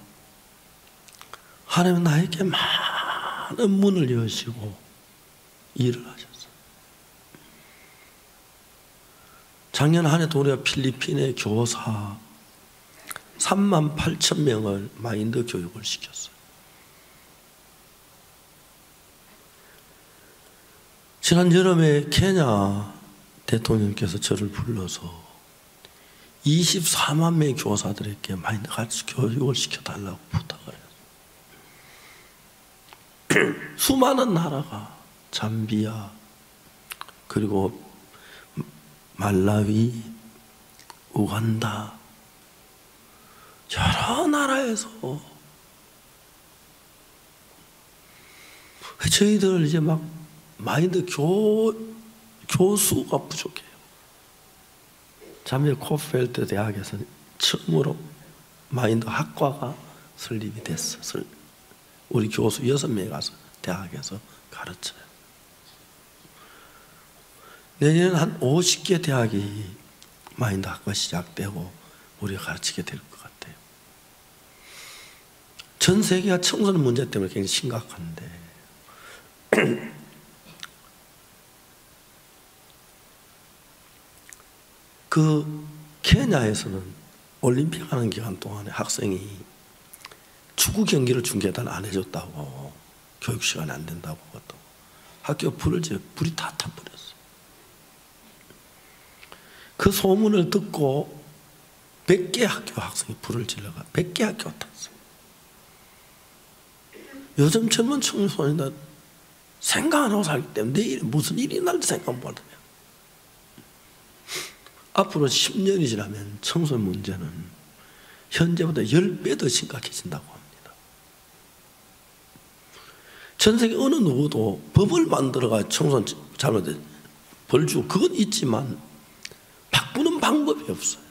하나님은 나에게 많은 문을 여시고 일을 하셨어요. 작년 한 해도 우리가 필리핀의 교사 38,000명을 마인드 교육을 시켰어요. 지난 여름에 케냐 대통령께서 저를 불러서 24만 명의 교사들에게 마인드 같이 교육을 시켜달라고 부탁을 했어요. 수많은 나라가 잠비아 그리고 말라위, 우간다 여러 나라에서 저희들 이제 막 마인드 교수가 부족해요. 잠실 코펠트 대학에서 처음으로 마인드 학과가 설립이 됐어. 우리 교수 6명이 가서 대학에서 가르쳐요. 내년에는 한 50개 대학이 마인드 학과 시작되고 우리가 가르치게 될 것 같아요. 전 세계가 청소년 문제 때문에 굉장히 심각한데 그 케냐에서는 올림픽 하는 기간 동안에 학생이 축구 경기를 중계단 안 해줬다고 교육 시간이 안 된다고 또 학교 불이 다 타버렸어요. 그 소문을 듣고 100개 학교 학생이 불을 질러가 100개 학교 탔어요. 요즘 젊은 청소년들 생각 안 하고 살기 때문에 내일 무슨 일이 날지 생각 못 해요. 앞으로 10년이 지나면 청소년 문제는 현재보다 10배 더 심각해진다고 합니다. 전 세계 어느 누구도 법을 만들어가 청소년 잘못된 벌 주고 그건 있지만 바꾸는 방법이 없어요.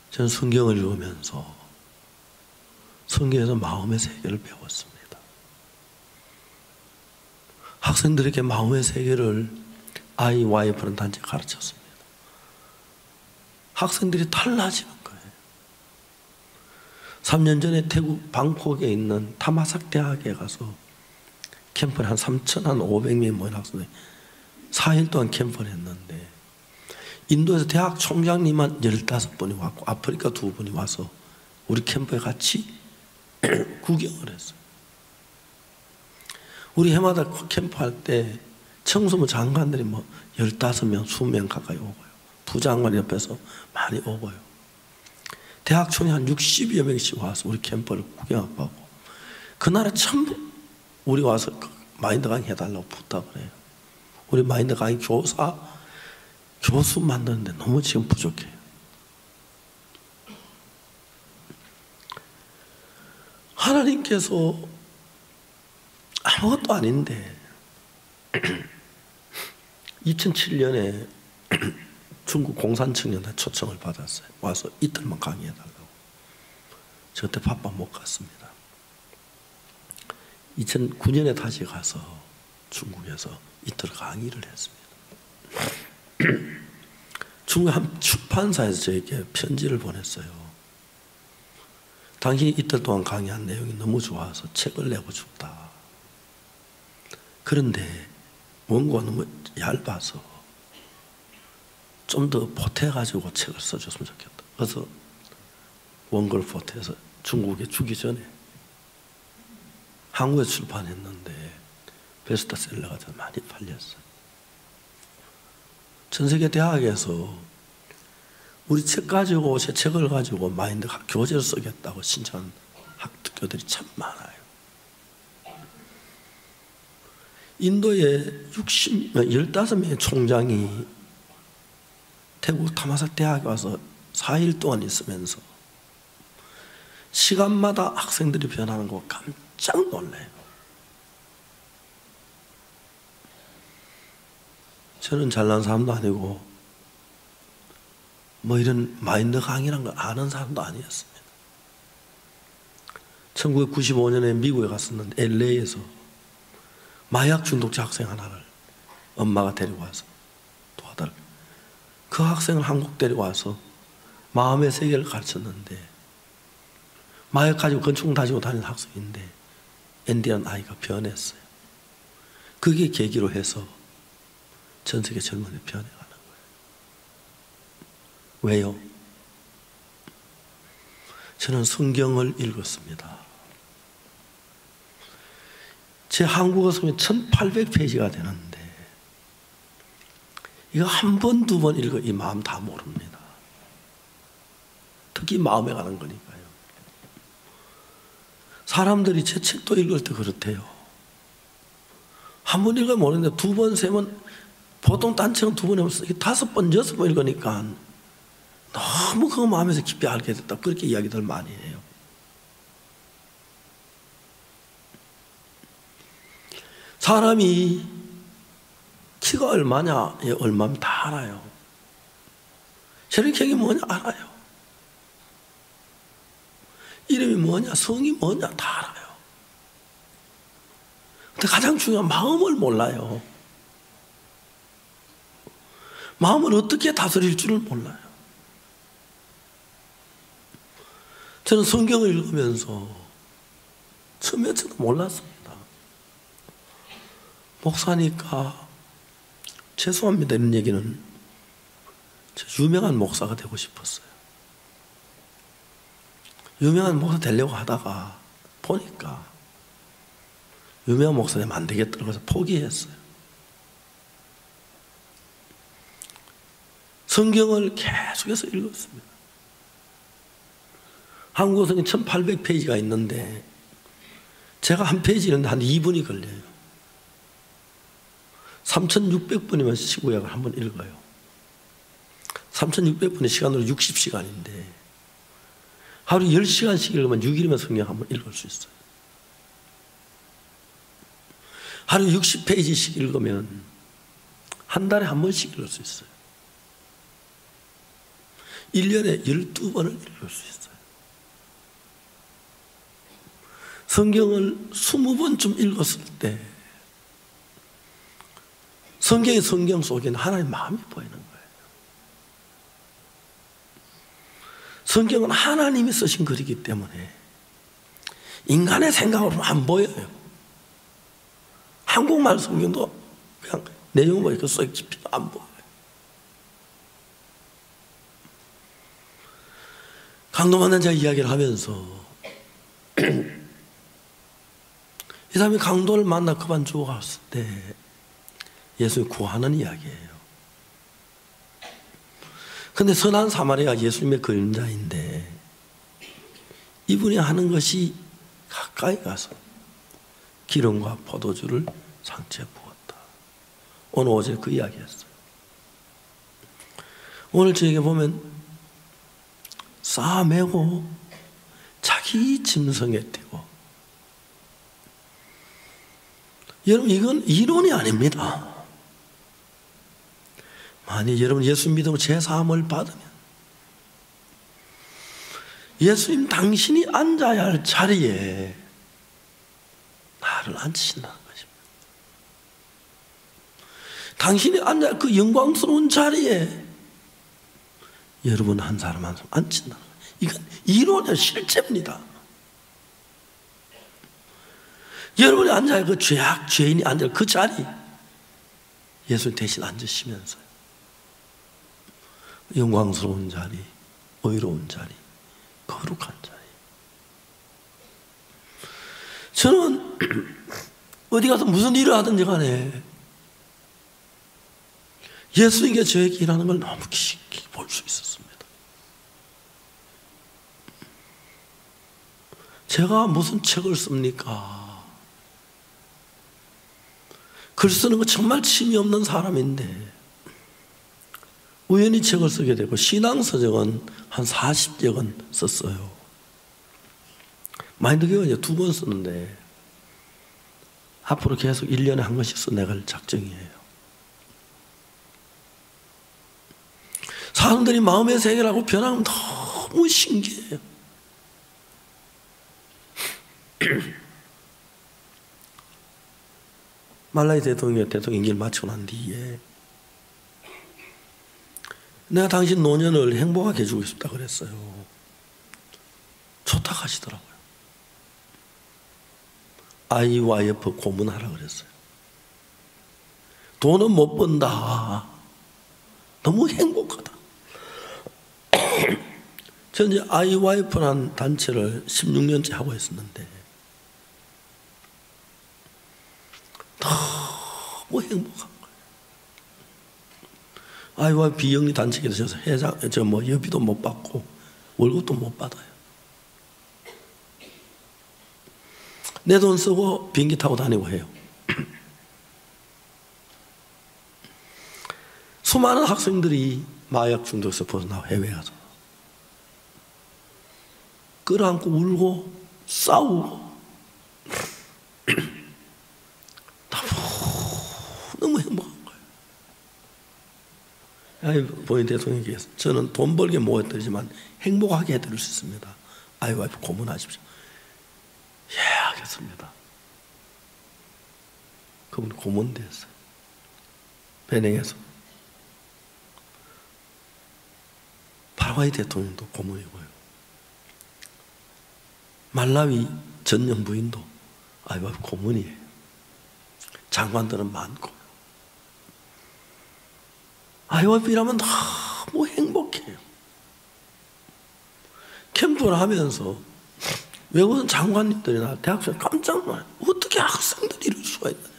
저는 성경을 읽으면서 성경에서 마음의 세계를 배웠습니다. 학생들에게 마음의 세계를 IYF라는 단체가 가르쳤습니다. 학생들이 달라지는 거예요. 3년 전에 태국 방콕에 있는 타마삭 대학에 가서 캠프를 한 3,500명이 모인 학생들이 4일 동안 캠프를 했는데 인도에서 대학 총장님만 15분이 왔고 아프리카 2분이 와서 우리 캠프에 같이 구경을 했어요. 우리 해마다 캠프할 때 청소부 장관들이 뭐 15명, 20명 가까이 오고요. 부장관 옆에서 많이 오고요. 대학 총이 한 60여 명씩 와서 우리 캠프를 구경하고 그날에 전부 우리 와서 마인드 강의 해달라고 부탁을 해요. 우리 마인드 강의 교수 만드는데 너무 지금 부족해요. 하나님께서 아무것도 아닌데 2007년에 중국 공산 청년단 초청을 받았어요. 와서 이틀만 강의해달라고. 저 그때 바빠 못 갔습니다. 2009년에 다시 가서 중국에서 이틀 강의를 했습니다. 중국 한 출판사에서 저에게 편지를 보냈어요. 당신이 이틀 동안 강의한 내용이 너무 좋아서 책을 내고 싶다. 그런데 원고가 너무 얇아서 좀 더 보태가지고 책을 써줬으면 좋겠다. 그래서 원고를 보태서 중국에 주기 전에 한국에 출판했는데 베스트셀러가 더 많이 팔렸어요. 전 세계 대학에서 우리 책 가지고, 제 책을 가지고 마인드 교재를 쓰겠다고 신청한 학교들이 참 많아요. 인도에 15명의 총장이 태국 타마사 대학에 와서 4일 동안 있으면서 시간마다 학생들이 변하는 거 깜짝 놀래요. 저는 잘난 사람도 아니고 뭐 이런 마인드 강의라는 걸 아는 사람도 아니었습니다. 1995년에 미국에 갔었는데 LA에서 마약 중독자 학생 하나를 엄마가 데리고 와서 도와달라고. 그 학생을 한국 데려와서 마음의 세계를 가르쳤는데 마약 가지고 건축물 다지고 다니는 학생인데 앤디라는 아이가 변했어요. 그게 계기로 해서 전 세계 젊은이 변해가는 거예요. 왜요? 저는 성경을 읽었습니다. 제 한국어 성경 1800페이지가 되는데 이거 한 번, 두 번 읽어 이 마음 다 모릅니다. 특히 마음에 가는 거니까요. 사람들이 제 책도 읽을 때 그렇대요. 한 번 읽으면 모르는데 두 번, 세 번, 보통 딴 책은 두 번 해보면서 다섯 번, 여섯 번 읽으니까 너무 그 마음에서 깊이 알게 됐다. 그렇게 이야기들 많이 해요. 사람이 키가 얼마냐, 얼마면 다 알아요. 혈액형이 뭐냐 알아요. 이름이 뭐냐, 성이 뭐냐 다 알아요. 근데 가장 중요한 마음을 몰라요. 마음을 어떻게 다스릴 줄을 몰라요. 저는 성경을 읽으면서 처음에 저도 몰랐습니다. 목사니까 죄송합니다. 이런 얘기는 유명한 목사가 되고 싶었어요. 유명한 목사 되려고 하다가 보니까 유명한 목사 되면 안 되겠더라고요. 그래서 포기했어요. 성경을 계속해서 읽었습니다. 한국어 성경 1800페이지가 있는데 제가 한 페이지 읽는데 한 2분이 걸려요. 3600분이면 시구약을 한번 읽어요. 3600분의 시간으로 60시간인데 하루 10시간씩 읽으면 6일이면 성경 한번 읽을 수 있어요. 하루 60페이지씩 읽으면 한 달에 한 번씩 읽을 수 있어요. 1년에 12번을 읽을 수 있어요. 성경을 20번쯤 읽었을 때 성경의 성경 속에는 하나님의 마음이 보이는 거예요. 성경은 하나님이 쓰신 글이기 때문에 인간의 생각으로는 안 보여요. 한국말 성경도 그냥 내용을 보니까 썩 깊이 안 보여요. 강동원 자 이야기를 하면서 이 사람이 강도를 만나 그만 죽어갔을 때 예수님이 구하는 이야기예요. 그런데 선한 사마리아가 예수님의 그림자인데 이분이 하는 것이 가까이 가서 기름과 포도주를 상처에 부었다. 오늘 어제 그 이야기였어요. 오늘 저에게 보면 싸매고 자기 짐승에 띄고, 여러분 이건 이론이 아닙니다. 아니, 여러분 예수 믿으면 죄사함을 받으면 예수님 당신이 앉아야 할 자리에 나를 앉히신다는 것입니다. 당신이 앉아야 할 그 영광스러운 자리에 여러분 한 사람 한 사람 앉힌다는 거예요. 이건 이론의 실제입니다. 여러분이 앉아야 할 그 죄인이 앉아야 할 그 자리, 예수님 대신 앉으시면서요. 영광스러운 자리, 의로운 자리, 거룩한 자리. 저는 어디 가서 무슨 일을 하든지 간에 예수님께 저에게 일하는 걸 너무 깊이 볼 수 있었습니다. 제가 무슨 책을 씁니까? 글 쓰는 거 정말 취미 없는 사람인데 우연히 책을 쓰게 되고 신앙서적은 한 40여권 썼어요. 마인드교회는 2번 쓰는데 앞으로 계속 1년에 한 권씩 써내갈 작정이에요. 사람들이 마음의 세계라고 변하면 너무 신기해요. 말라이 대통령 임기를 마치고 난 뒤에 내가 당신 노년을 행복하게 해주고 싶다 그랬어요. 좋다고 하시더라고요. IYF 고문하라 그랬어요. 돈은 못 번다. 너무 행복하다. 저는 이제 IYF라는 단체를 16년째 하고 있었는데 너무 행복한 거예요. IYF 비영리 단체에 있어서 회장, 여비도 못 받고 월급도 못 받아요. 내 돈 쓰고 비행기 타고 다니고 해요. 수많은 학생들이 마약 중독에서 벗어나고 해외에 가서 끌어안고 울고 싸우고 너무 행복한 거예요. 본인 대통령께서 저는 돈 벌게 못 해드리지만 행복하게 해드릴 수 있습니다. IYF 고문하십시오. 예, 하겠습니다. 그분 고문됐어요. 베냉에서. 파라과이 대통령도 고문이고요. 말라위 전령 부인도 IYF 고문이에요. 장관들은 많고. IYF라면 너무 행복해요. 캠프를 하면서 외국인 장관님들이나 대학생 깜짝 놀라요. 어떻게 학생들이 이럴 수가 있느냐?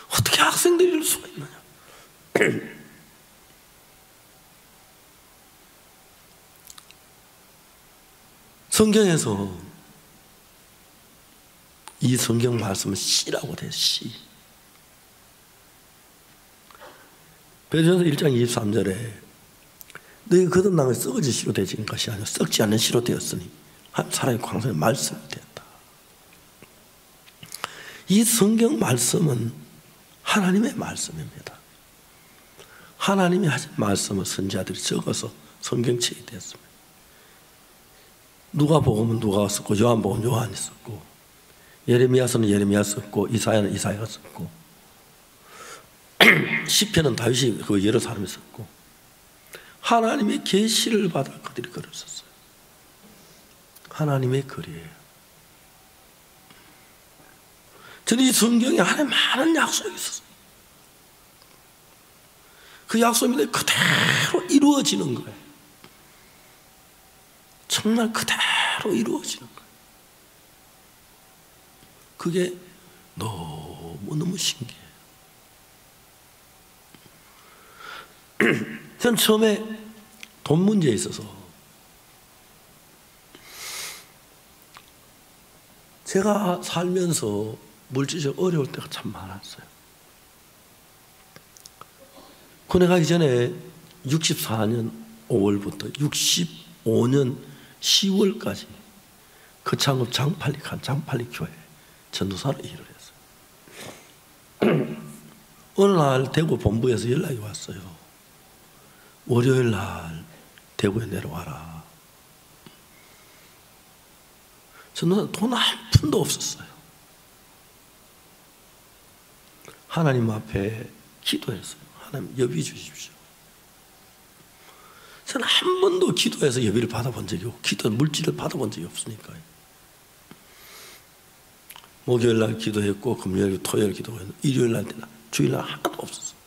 어떻게 학생들이 이럴 수가 있느냐? 성경에서 이 성경 말씀은 씨라고 돼요. 씨. 베드로전서 1장 23절에 너희 거듭난 것이 썩어진 씨로 되진 것이 아니라 썩지 않는 씨로 되었으니 한 사람의 광선의 말씀이 되었다. 이 성경 말씀은 하나님의 말씀입니다. 하나님이 하신 말씀을 선지자들이 적어서 성경책이 되었습니다. 누가복음은 누가가 썼고 요한복음은 요한이 썼고 예레미야서는 예레미야 썼고 이사야는 이사야가 썼고 시편은 다윗이 그 여러 사람이 썼고 하나님의 계시를 받아 그들이 글을 썼어요. 하나님의 글이에요. 저는 이 성경에 하나님 많은 약속이 있었어요. 그 약속이 그대로 이루어지는 거예요. 정말 그대로 이루어지는 거예요. 그게 너무너무 신기해요. 전 처음에 돈 문제에 있어서 제가 살면서 물질적 어려울 때가 참 많았어요. 군에 가기 전에 64년 5월부터 65년 10월까지 거창읍 장팔리 교회 전도사로 일을 했어요. 어느 날 대구 본부에서 연락이 왔어요. 월요일 날 대구에 내려와라. 저는 돈 한 푼도 없었어요. 하나님 앞에 기도했어요. 하나님 여비 주십시오. 저는 한 번도 기도해서 여비를 받아본 적이 없고 기도 물질을 받아본 적이 없으니까요. 목요일 날 기도했고 금요일, 토요일 기도했고 일요일 날 주일 날 하나도 없었어요.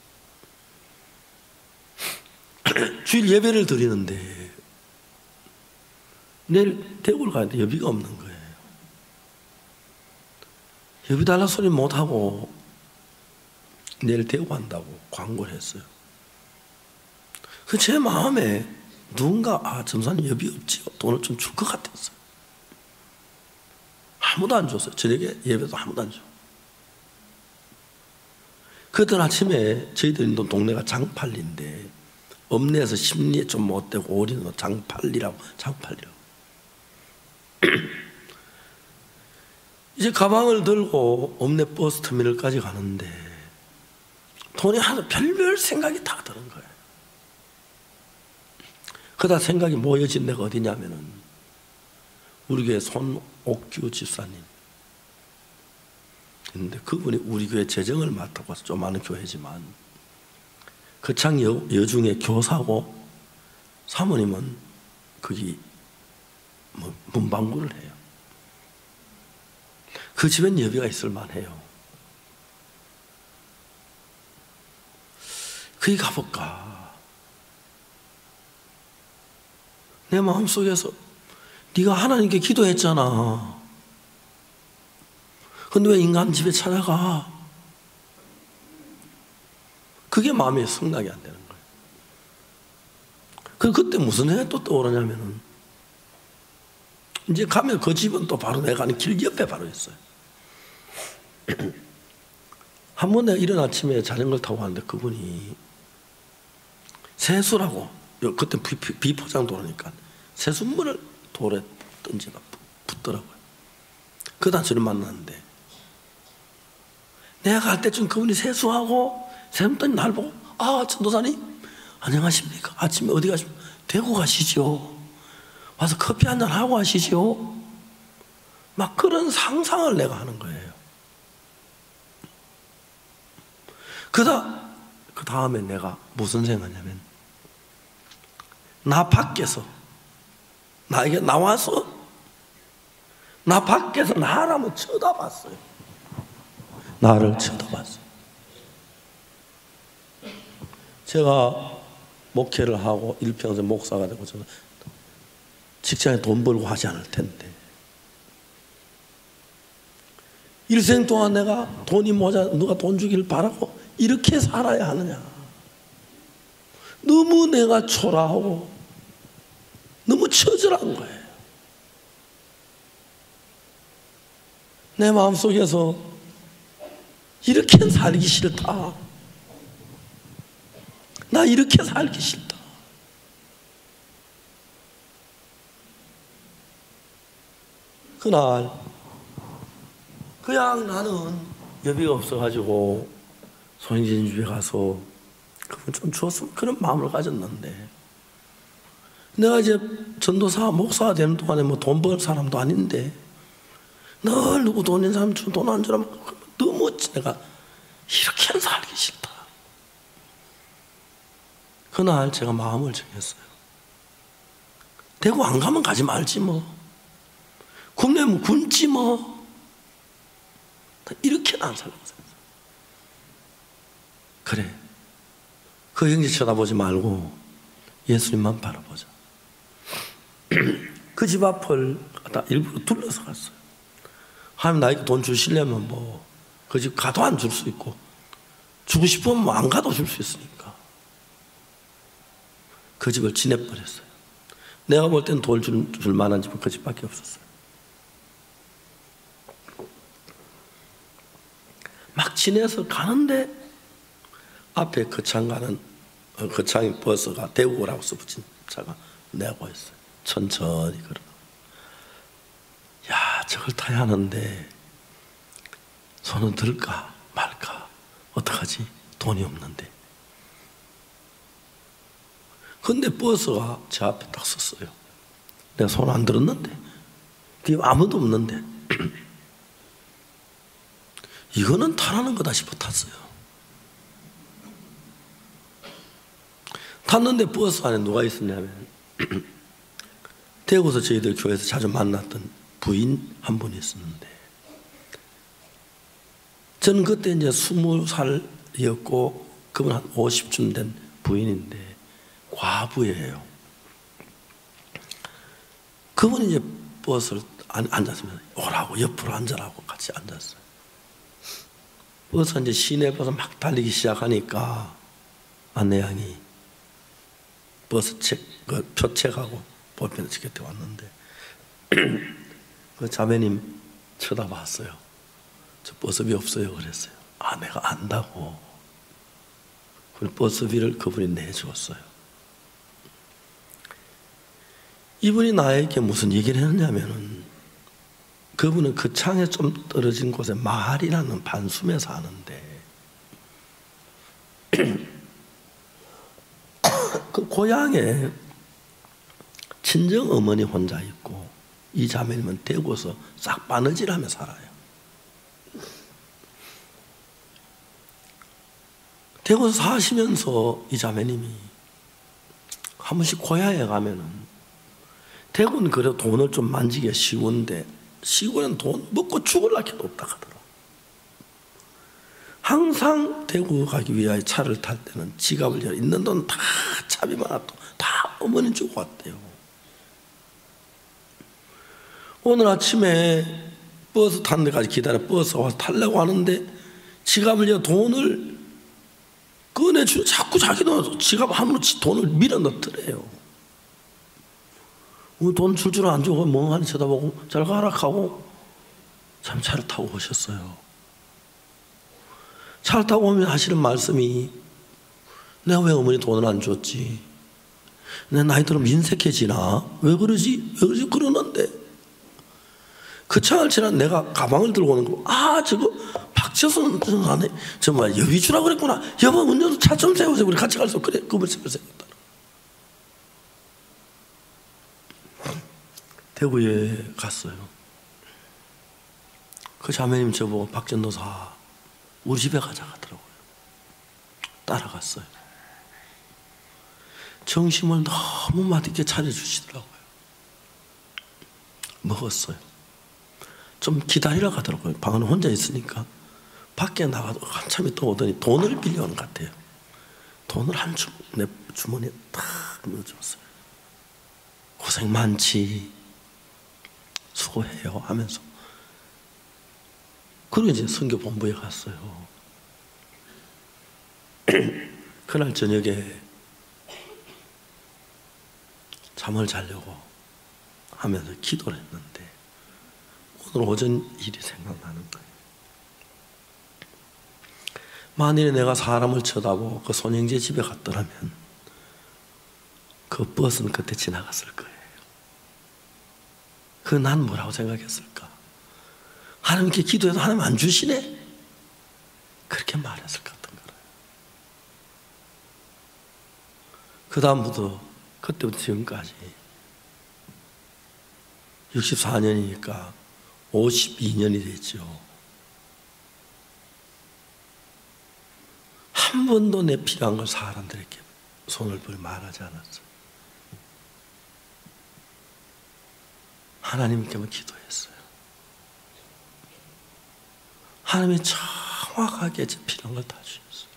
주일 예배를 드리는데 내일 대구를 가는데 여비가 없는 거예요. 여비 달라 소리 못하고 내일 대구 간다고 광고를 했어요. 그 제 마음에 누군가 점사님 여비 없지요? 돈을 좀 줄 것 같았어요. 아무도 안 줬어요. 저녁에 예배도 아무도 안 줘. 그날 아침에 저희들 있는 동네가 장팔리인데 읍내에서 심리에 좀 못되고 오리는 장팔리라고. 이제 가방을 들고 읍내 버스 터미널까지 가는데 돈이 하나 별별 생각이 다 드는 거예요. 그러다 생각이 모여진 데가 어디냐면은 우리 교회 손옥규 집사님 있는데 그분이 우리 교회 재정을 맡고 좀 많은 교회지만 거창 여중의 교사고 사모님은 거기 문방구를 해요. 그 집엔 여비가 있을 만해요. 거기 가볼까? 내 마음속에서 네가 하나님께 기도했잖아. 근데 왜 인간 집에 찾아가? 그게 마음에 승낙이 안 되는 거예요. 그때 무슨 생각이 또 떠오르냐면은 이제 가면 그 집은 또 바로 내가 가는 길 옆에 바로 있어요. 한 번 내가 이른 아침에 자전거를 타고 갔는데 그분이 세수라고 그때 비포장 도로니까 세수물을 돌에 던지다 붙더라고요. 그 단체를 만났는데 내가 갈 때쯤 그분이 세수하고 세수했더니 날 보고 전도사님 안녕하십니까? 아침에 어디 가십니까? 대구 가시죠. 와서 커피 한잔 하고 하시죠. 막 그런 상상을 내가 하는 거예요. 그 다음에 내가 무슨 생각하냐면 나 밖에서 나에게 나와서 나 밖에서 나를 한번 쳐다봤어요. 나를 쳐다봤어요. 제가 목회를 하고 일평생 목사가 되고 저는 직장에 돈 벌고 하지 않을 텐데 일생 동안 내가 돈이 모자 누가 돈 주기를 바라고 이렇게 살아야 하느냐. 너무 내가 초라하고 너무 처절한 거예요. 내 마음속에서 이렇게 살기 싫다. 나 이렇게 살기 싫다. 그날 그냥 나는 여비가 없어가지고 손희진 집에 가서 그분 좀 주었으면 그런 마음을 가졌는데 내가 이제 전도사 목사가 되는 동안에 뭐 돈 벌 사람도 아닌데 늘 누구 돈 있는 사람 돈 안 주라면 너무 내가 이렇게 살기 싫다. 그날 제가 마음을 정했어요. 대구 안 가면 가지 말지 뭐. 굶으면 굶지 뭐. 이렇게는 안 살라고 생각했어요. 그래. 그 형제 쳐다보지 말고 예수님만 바라보자. 그 집 앞을 일부러 둘러서 갔어요. 하나님 나에게 돈 주시려면 뭐 그 집 가도 안 줄 수 있고 주고 싶으면 뭐 안 가도 줄 수 있으니까 그 집을 지내버렸어요. 내가 볼 땐 돈 줄 만한 집은 그 집밖에 없었어요. 막 지내서 가는데 앞에 거창 가는 거창 버스가 대구라고 써붙인 차가 내고 있어요. 천천히 걸어. 야, 저걸 타야 하는데 손은 들까 말까 어떡하지? 돈이 없는데. 근데 버스가 제 앞에 딱 섰어요. 내가 손 안 들었는데, 뒤에 아무도 없는데, 이거는 타라는 거다 싶어 탔어요. 탔는데 버스 안에 누가 있었냐면 대구에서 저희들 교회에서 자주 만났던 부인 한 분이 있었는데, 저는 그때 이제 20살이었고 그분 한 50쯤 된 부인인데 과부예요. 그분이 이제 버스를 앉았으면 오라고 옆으로 앉으라고 같이 앉았어요. 버스가 이제 시내버스 막 달리기 시작하니까 안내양이 버스 표책하고 볼펜 곁에 왔는데 그 자매님 쳐다봤어요. 저 버스비 없어요 그랬어요. 아, 내가 안다고. 그 버스비를 그분이 내주었어요. 이분이 나에게 무슨 얘기를 했냐면은, 그분은 그 창에 좀 떨어진 곳에 마을이라는 반숨에 사는데 그 고향에 친정 어머니 혼자 있고 이 자매님은 대구에서 싹 바느질하며 살아요. 대구에서 사시면서 이 자매님이 한 번씩 고향에 가면은, 대구는 그래도 돈을 좀 만지기가 쉬운데 시골에는 돈 먹고 죽을 낳기도 없다 하더라고요. 항상 대구 가기 위하여 차를 탈 때는 지갑을 열어 있는 돈 다 차비만 놔도 다 어머니 주고 왔대요. 오늘 아침에 버스 타는 데까지 기다려 버스 와서 타려고 하는데 지갑을 열어 돈을 꺼내주려 자꾸 자기 지갑 안으로 돈을 밀어 넣더래요. 돈 줄 줄 안 주고 멍하니 쳐다보고 잘 가라 하고 참 차를 타고 오셨어요. 차를 타고 오면 하시는 말씀이, 내가 왜 어머니 돈을 안 줬지? 내 나이 들으면 인색해지나? 왜 그러지? 왜 그러지? 그러는데 그 차를 지나 내가 가방을 들고 오는 거, 아 저거 박지선 안에 정말 여비 주라고 그랬구나. 여보 운전수 차 좀 세우세요. 우리 같이 갈 수. 그래 그걸 세우세요. 대구에 갔어요. 그 자매님 저보고 박전도사 우리 집에 가자 하더라고요. 따라갔어요. 점심을 너무 맛있게 차려주시더라고요. 먹었어요. 좀 기다리라 가더라고요. 방은 혼자 있으니까. 밖에 나가서 한참 있다 오더니 돈을 빌려오는 것 같아요. 돈을 내 주머니에 탁 넣어줬어요. 고생 많지, 수고해요 하면서. 그리고 이제 선교본부에 갔어요. 그날 저녁에 잠을 자려고 하면서 기도를 했는데 오늘 오전 일이 생각나는 거예요. 만일에 내가 사람을 쳐다보고 그 손영재 집에 갔더라면 그 버스는 그때 지나갔을 거예요. 난 뭐라고 생각했을까? 하나님께 기도해도 하나님 안 주시네? 그렇게 말했을 것 같은 거예요. 그 다음부터 그때부터 지금까지 64년이니까 52년이 됐죠. 한 번도 내 필요한 걸 사람들에게 손을 벌 말하지 않았어요. 하나님께만 기도했어요. 하나님이 정확하게 제 필요한 걸 다 주셨어요.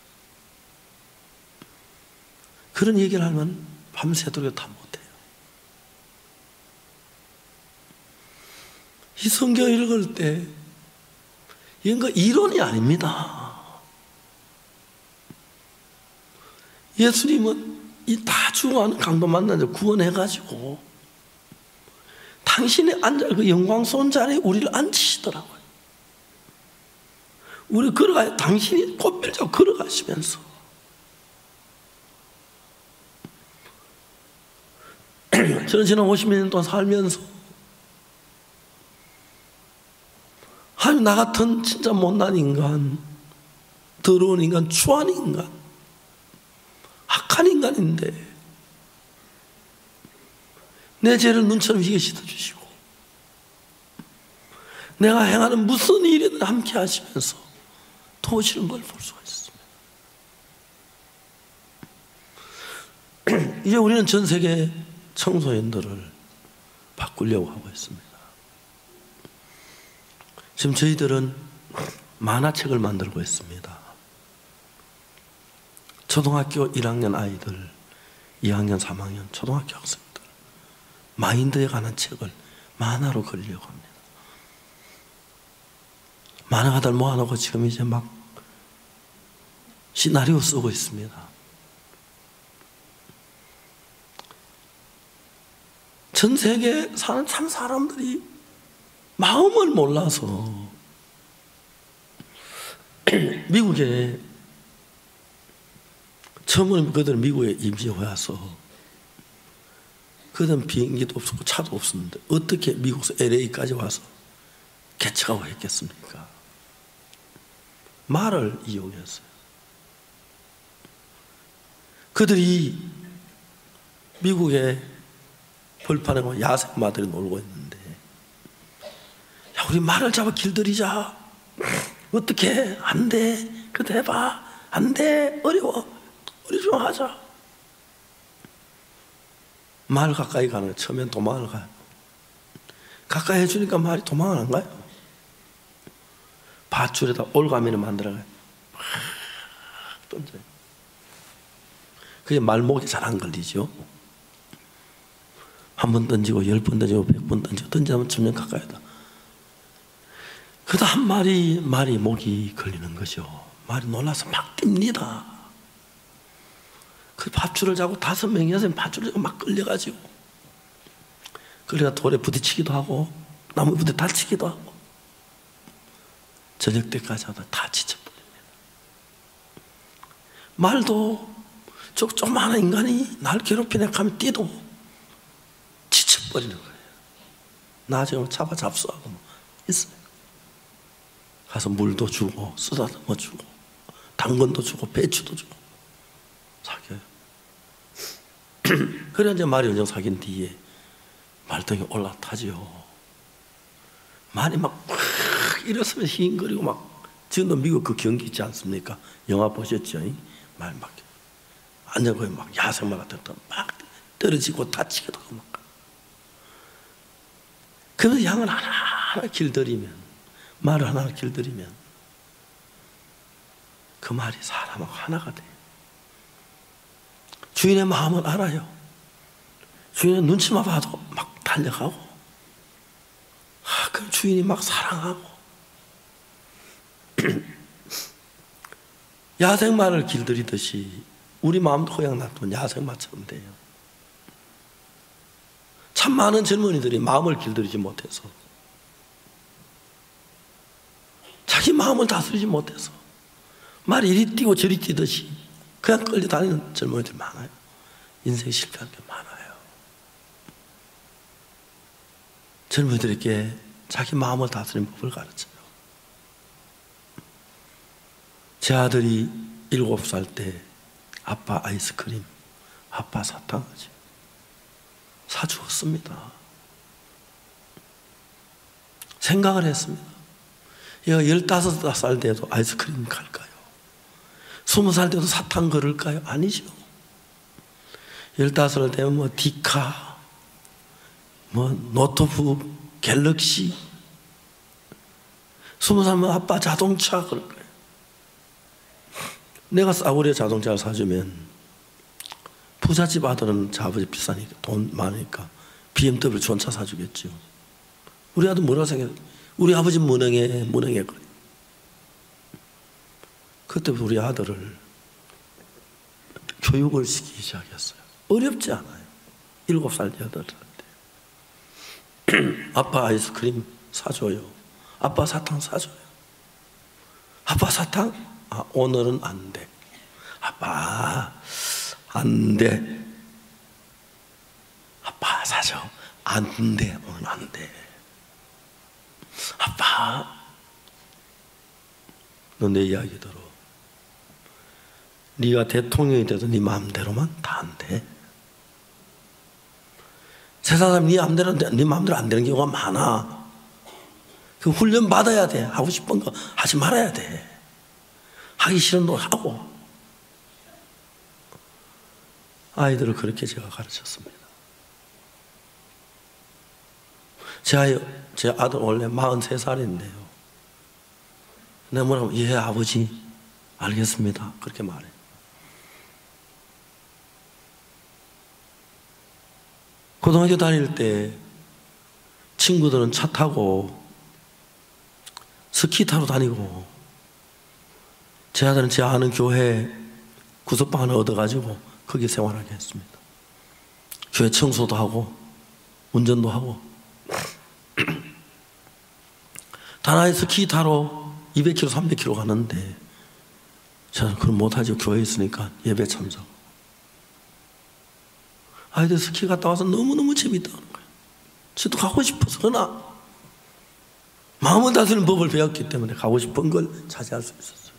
그런 얘기를 하면 밤새도록 다 못해요. 이 성경 읽을 때 이건 거 이론이 아닙니다. 예수님은 이 다 죽어가는 강도 만나서 구원해가지고 당신의 앉을 그 영광스러운 자리에 우리를 앉히시더라고요. 우리 걸어가요. 당신이 꽃별 잡고 걸어가시면서 저는 지난 50몇 년 동안 살면서 하나님 나 같은 진짜 못난 인간, 더러운 인간, 추한 인간, 악한 인간인데 내 죄를 눈처럼 희게 씻어주시고 내가 행하는 무슨 일이든 함께 하시면서 도우시는 걸 볼 수가 있습니다. 이제 우리는 전 세계 청소년들을 바꾸려고 하고 있습니다. 지금 저희들은 만화책을 만들고 있습니다. 초등학교 1학년 아이들, 2학년, 3학년 초등학교 학생들 마인드에 관한 책을 만화로 그리려고 합니다. 만화가들 모아놓고 지금 이제 막 시나리오 쓰고 있습니다. 전 세계에 사는 참 사람들이 마음을 몰라서 미국에 처음으로 그들은 미국에 임시에 와서 그들은 비행기도 없었고 차도 없었는데 어떻게 미국에서 LA까지 와서 개척하고 했겠습니까? 말을 이용했어요. 그들이 미국에 벌판에 야생마들이 놀고 있는데 야, 우리 말을 잡아 길들이자. 어떻게? 안 돼. 그래도 해봐. 안 돼. 어려워. 우리 좀 하자. 말 가까이 가는 거 처음엔 도망을 가요. 가까이 해주니까 말이 도망을 안 가요. 밧줄에다 올가미를 만들어가요. 막 던져요. 그게 말목에 잘 안 걸리죠. 한 번 던지고 10번 던지고 100번 던지고 던지면 점점 가까이다. 그러다 한 마리 말이 목이 걸리는 거죠. 말이 놀라서 막 뜁니다. 그 밧줄을 잡고 5명이 6명이 밧줄을 잡고 막 끌려가지고 그래가 돌에 부딪히기도 하고 나무 부대 다치기도 하고 저녁 때까지 하다 다 지쳐버립니다. 말도 조그마한 인간이 날 괴롭히네 하면 뛰도 지쳐버리는 거예요. 나중에 잡아 잡수하고 뭐 있어요. 가서 물도 주고 쓰다듬어 주고 당근도 주고 배추도 주고 사겨요. 그래 이제 말이 어정 사귄 뒤에 말등에 올라타죠. 말이 막 일어서면 힝거리고 막 지금도 미국 그 경기 있지 않습니까? 영화 보셨죠? 말 막 앉아고 막 야생마 같은 거 막 떨어지고 다치기도 하고 막. 그래서 양을 하나하나 길들이면 말을 하나하나 길들이면 그 말이 사람하고 하나가 돼요. 주인의 마음을 알아요. 주인의 눈치만 봐도 막 달려가고 그럼 주인이 막 사랑하고 야생마를 길들이듯이 우리 마음도 그냥 놔두면 야생마처럼 돼요. 참 많은 젊은이들이 마음을 길들이지 못해서 자기 마음을 다스리지 못해서 말이 이리 뛰고 저리 뛰듯이 그냥 끌려다니는 젊은이들 많아요. 인생 실패한 게 많아요. 젊은이들에게 자기 마음을 다스리는 법을 가르쳐요. 제 아들이 7살 때 아빠 아이스크림, 아빠 사탕 사주었습니다. 생각을 했습니다. 얘가 15살 돼도 아이스크림 갈까요? 20살 돼도 사탕 걸을까요? 아니죠. 15살 되면 뭐 디카, 뭐 노트북, 갤럭시, 20살면 아빠 자동차 그럴 거예요. 내가 싸구려 자동차를 사주면 부잣집 아들은 아버지 비싸니까 돈 많으니까 BMW 전차 사주겠죠. 우리 아들 뭐라고 생각해요? 우리 아버지 무능해 그래. 그때부터 우리 아들을 교육을 시키기 시작했어요. 어렵지 않아요. 7살, 8살 때 아빠 아이스크림 사줘요. 아빠 사탕 사줘요. 아빠 사탕? 오늘은 안 돼. 아빠 안 돼. 아빠 사줘. 안 돼. 오늘 안 돼. 아빠 너 내 이야기 들어. 네가 대통령이 돼도 네 마음대로만 다 안 돼. 세상 사람이 네 마음대로 안 되는 경우가 많아. 그 훈련 받아야 돼. 하고 싶은 거 하지 말아야 돼. 하기 싫은 거 하고. 아이들을 그렇게 제가 가르쳤습니다. 제 아들 원래 43살인데요. 내가 뭐라고, 예, 아버지, 알겠습니다. 그렇게 말해. 고등학교 다닐 때 친구들은 차 타고 스키 타러 다니고, 제 아들은 제 아는 교회 구석방 하나 얻어가지고 거기 생활하게 했습니다. 교회 청소도 하고 운전도 하고. 다나이 스키 타러 200km, 300km 가는데 저는 그걸 못하죠. 교회에 있으니까 예배 참석. 아이들 스키 갔다 와서 너무너무 재밌다는 거예요. 저도 가고 싶어서. 그러나 마음을 다스리는 법을 배웠기 때문에 가고 싶은 걸 차지할 수 있었어요.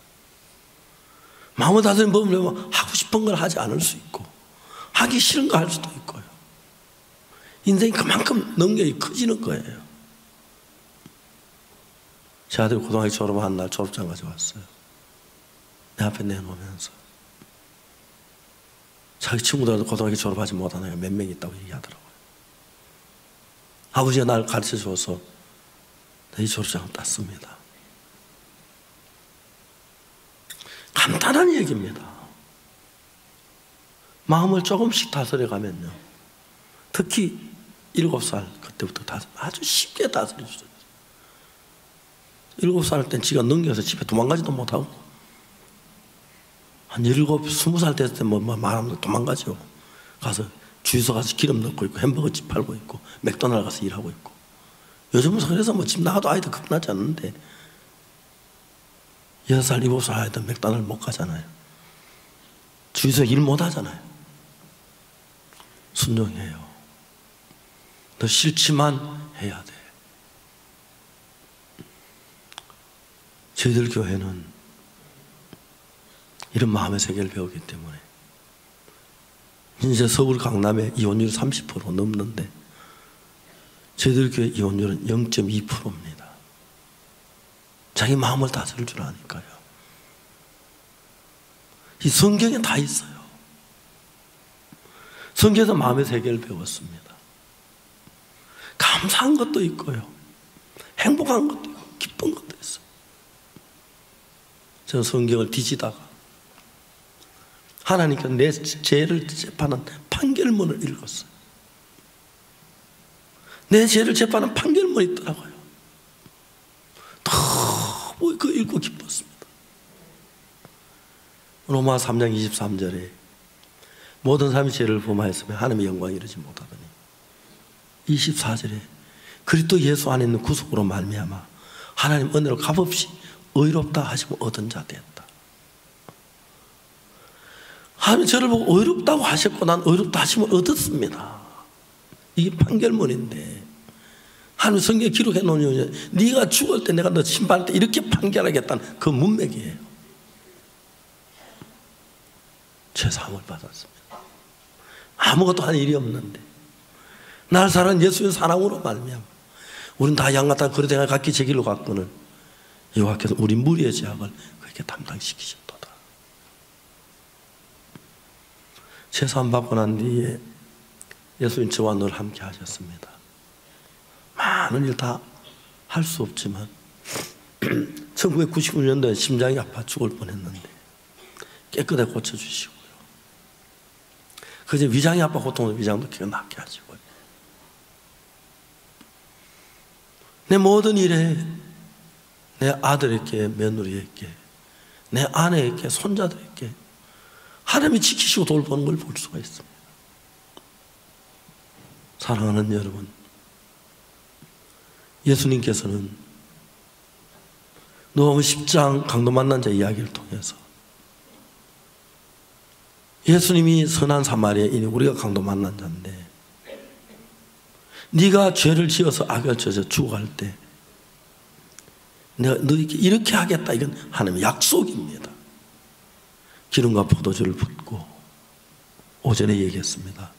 마음을 다스리는 법을 배우면 하고 싶은 걸 하지 않을 수 있고, 하기 싫은 거 할 수도 있고요. 인생이 그만큼 능력이 커지는 거예요. 제 아들이 고등학교 졸업한 날 졸업장 가져왔어요. 내 앞에 내놓으면서 자기 친구들도 고등학교 졸업하지 못한 애가 몇 명 있다고 얘기하더라고요. 아버지가 날 가르쳐줘서 이 졸업장을 땄습니다. 간단한 얘기입니다. 마음을 조금씩 다스려가면요, 특히 7살 그때부터 아주 쉽게 다스릴 수 있어요. 7살 땐 지가 넘겨서 집에 도망가지도 못하고, 한 7, 20살 됐을 때 말하면 도망가죠. 가서 주유소 가서 기름 넣고 있고, 햄버거집 팔고 있고, 맥도날드 가서 일하고 있고. 요즘은 그래서 집 나가도 아이들 겁나지 않는데 6살, 7살 아이들 맥도날드 못 가잖아요. 주유소 일 못 하잖아요. 순종해요. 너 싫지만 해야 돼. 저희들 교회는 이런 마음의 세계를 배우기 때문에 이제 서울 강남의 이혼율 30% 넘는데 저희들 교회 이혼율은 0.2%입니다. 자기 마음을 다스릴 줄 아니까요. 이 성경에 다 있어요. 성경에서 마음의 세계를 배웠습니다. 감사한 것도 있고요, 행복한 것도 있고, 기쁜 것도 있어요. 저는 성경을 뒤지다가 하나님께서 내 죄를 재판한 판결문을 읽었어요. 내 죄를 재판한 판결문이 있더라고요. 너무 그거 읽고 기뻤습니다. 로마 3장 23절에 모든 사람이 죄를 범하였으면 하나님의 영광을 이루지 못하더니, 24절에 그리스도 예수 안에 있는 구속으로 말미암아 하나님 은혜로 값없이 의롭다 하시고 얻은 자 되었다. 하나님 저를 보고 의롭다고 하셨고 난 의롭다 하시면 얻었습니다. 이게 판결문인데, 하나님 성경에 기록해 놓으면 네가 죽을 때 내가 너 심판할 때 이렇게 판결하겠다는 그 문맥이에요. 죄사함을 받았습니다. 아무것도 할 일이 없는데 날 사랑하는 예수의 사랑으로 말미암아 우린 다 양같아 그릇에 각기 제 길로 갔거늘 여호와께서 우리 무리의 죄악을 그렇게 담당시키셨도다. 죄사함 받고 난 뒤에 예수님 저와 늘 함께 하셨습니다. 많은 일 다 할 수 없지만 1999년도에 심장이 아파 죽을 뻔했는데 깨끗하게 고쳐주시고요, 그제 위장이 아파 고통을 위장도 기가 낫게 하시고요, 내 모든 일에 내 아들에게, 며느리에게, 내 아내에게, 손자들에게 하나님이 지키시고 돌보는 걸 볼 수가 있습니다. 사랑하는 여러분, 예수님께서는 누가복음 10장 강도 만난 자 이야기를 통해서 예수님이 선한 사마리아인이 우리가 강도 만난 자인데 네가 죄를 지어서 악을 저져 죽어갈 때 내가 너에게 이렇게 하겠다, 이건 하나님의 약속입니다. 기름과 포도주를 붓고 오전에 얘기했습니다.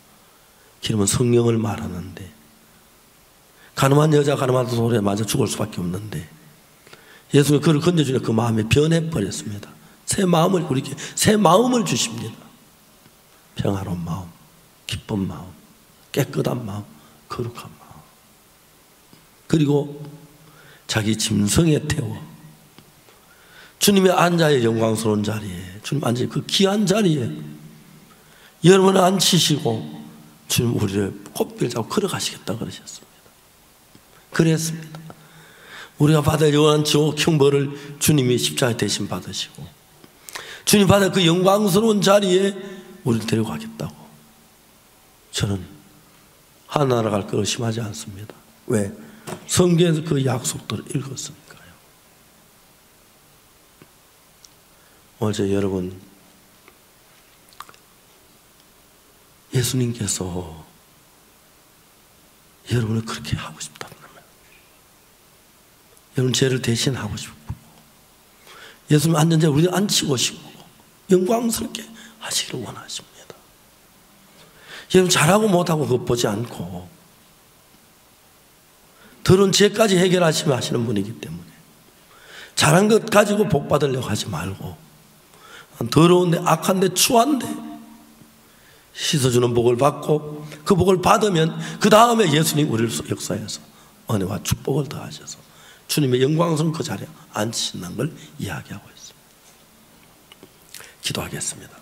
기름은 성령을 말하는데 가늠한 여자 가늠한 돌에 맞아 죽을 수밖에 없는데 예수님이 그를 건져주니까 그 마음이 변해버렸습니다. 새 마음을 우리에게 새 마음을 주십니다. 평화로운 마음, 기쁜 마음, 깨끗한 마음, 거룩한 마음. 그리고 자기 짐승에 태워 주님이 앉아의 영광스러운 자리에, 주님 앉아 그 귀한 자리에 여러분을 앉히시고 주님 우리를 꽃길 잡고 걸어가시겠다 그러셨습니다. 그랬습니다. 우리가 받을 영원한 지옥 형벌을 주님이 십자가에 대신 받으시고 주님 받을 그 영광스러운 자리에 우리를 데려가겠다고. 저는 하늘나라 갈 걸 의심하지 않습니다. 왜? 성경에서 그 약속들을 읽었으니까요. 오늘 저 여러분, 예수님께서 여러분을 그렇게 하고 싶다면 여러분 죄를 대신하고 싶고 예수님 앉은 자를 우리를 앉히고 싶고 영광스럽게 하시기를 원하십니다. 여러분 잘하고 못하고 그것 보지 않고 더러운 죄까지 해결하시면 하시는 분이기 때문에 잘한 것 가지고 복 받으려고 하지 말고 더러운데 악한데 추한데 씻어주는 복을 받고 그 복을 받으면 그 다음에 예수님 우리를 역사해서 은혜와 축복을 더하셔서 주님의 영광스러운 그 자리에 앉히신다는 걸 이야기하고 있습니다. 기도하겠습니다.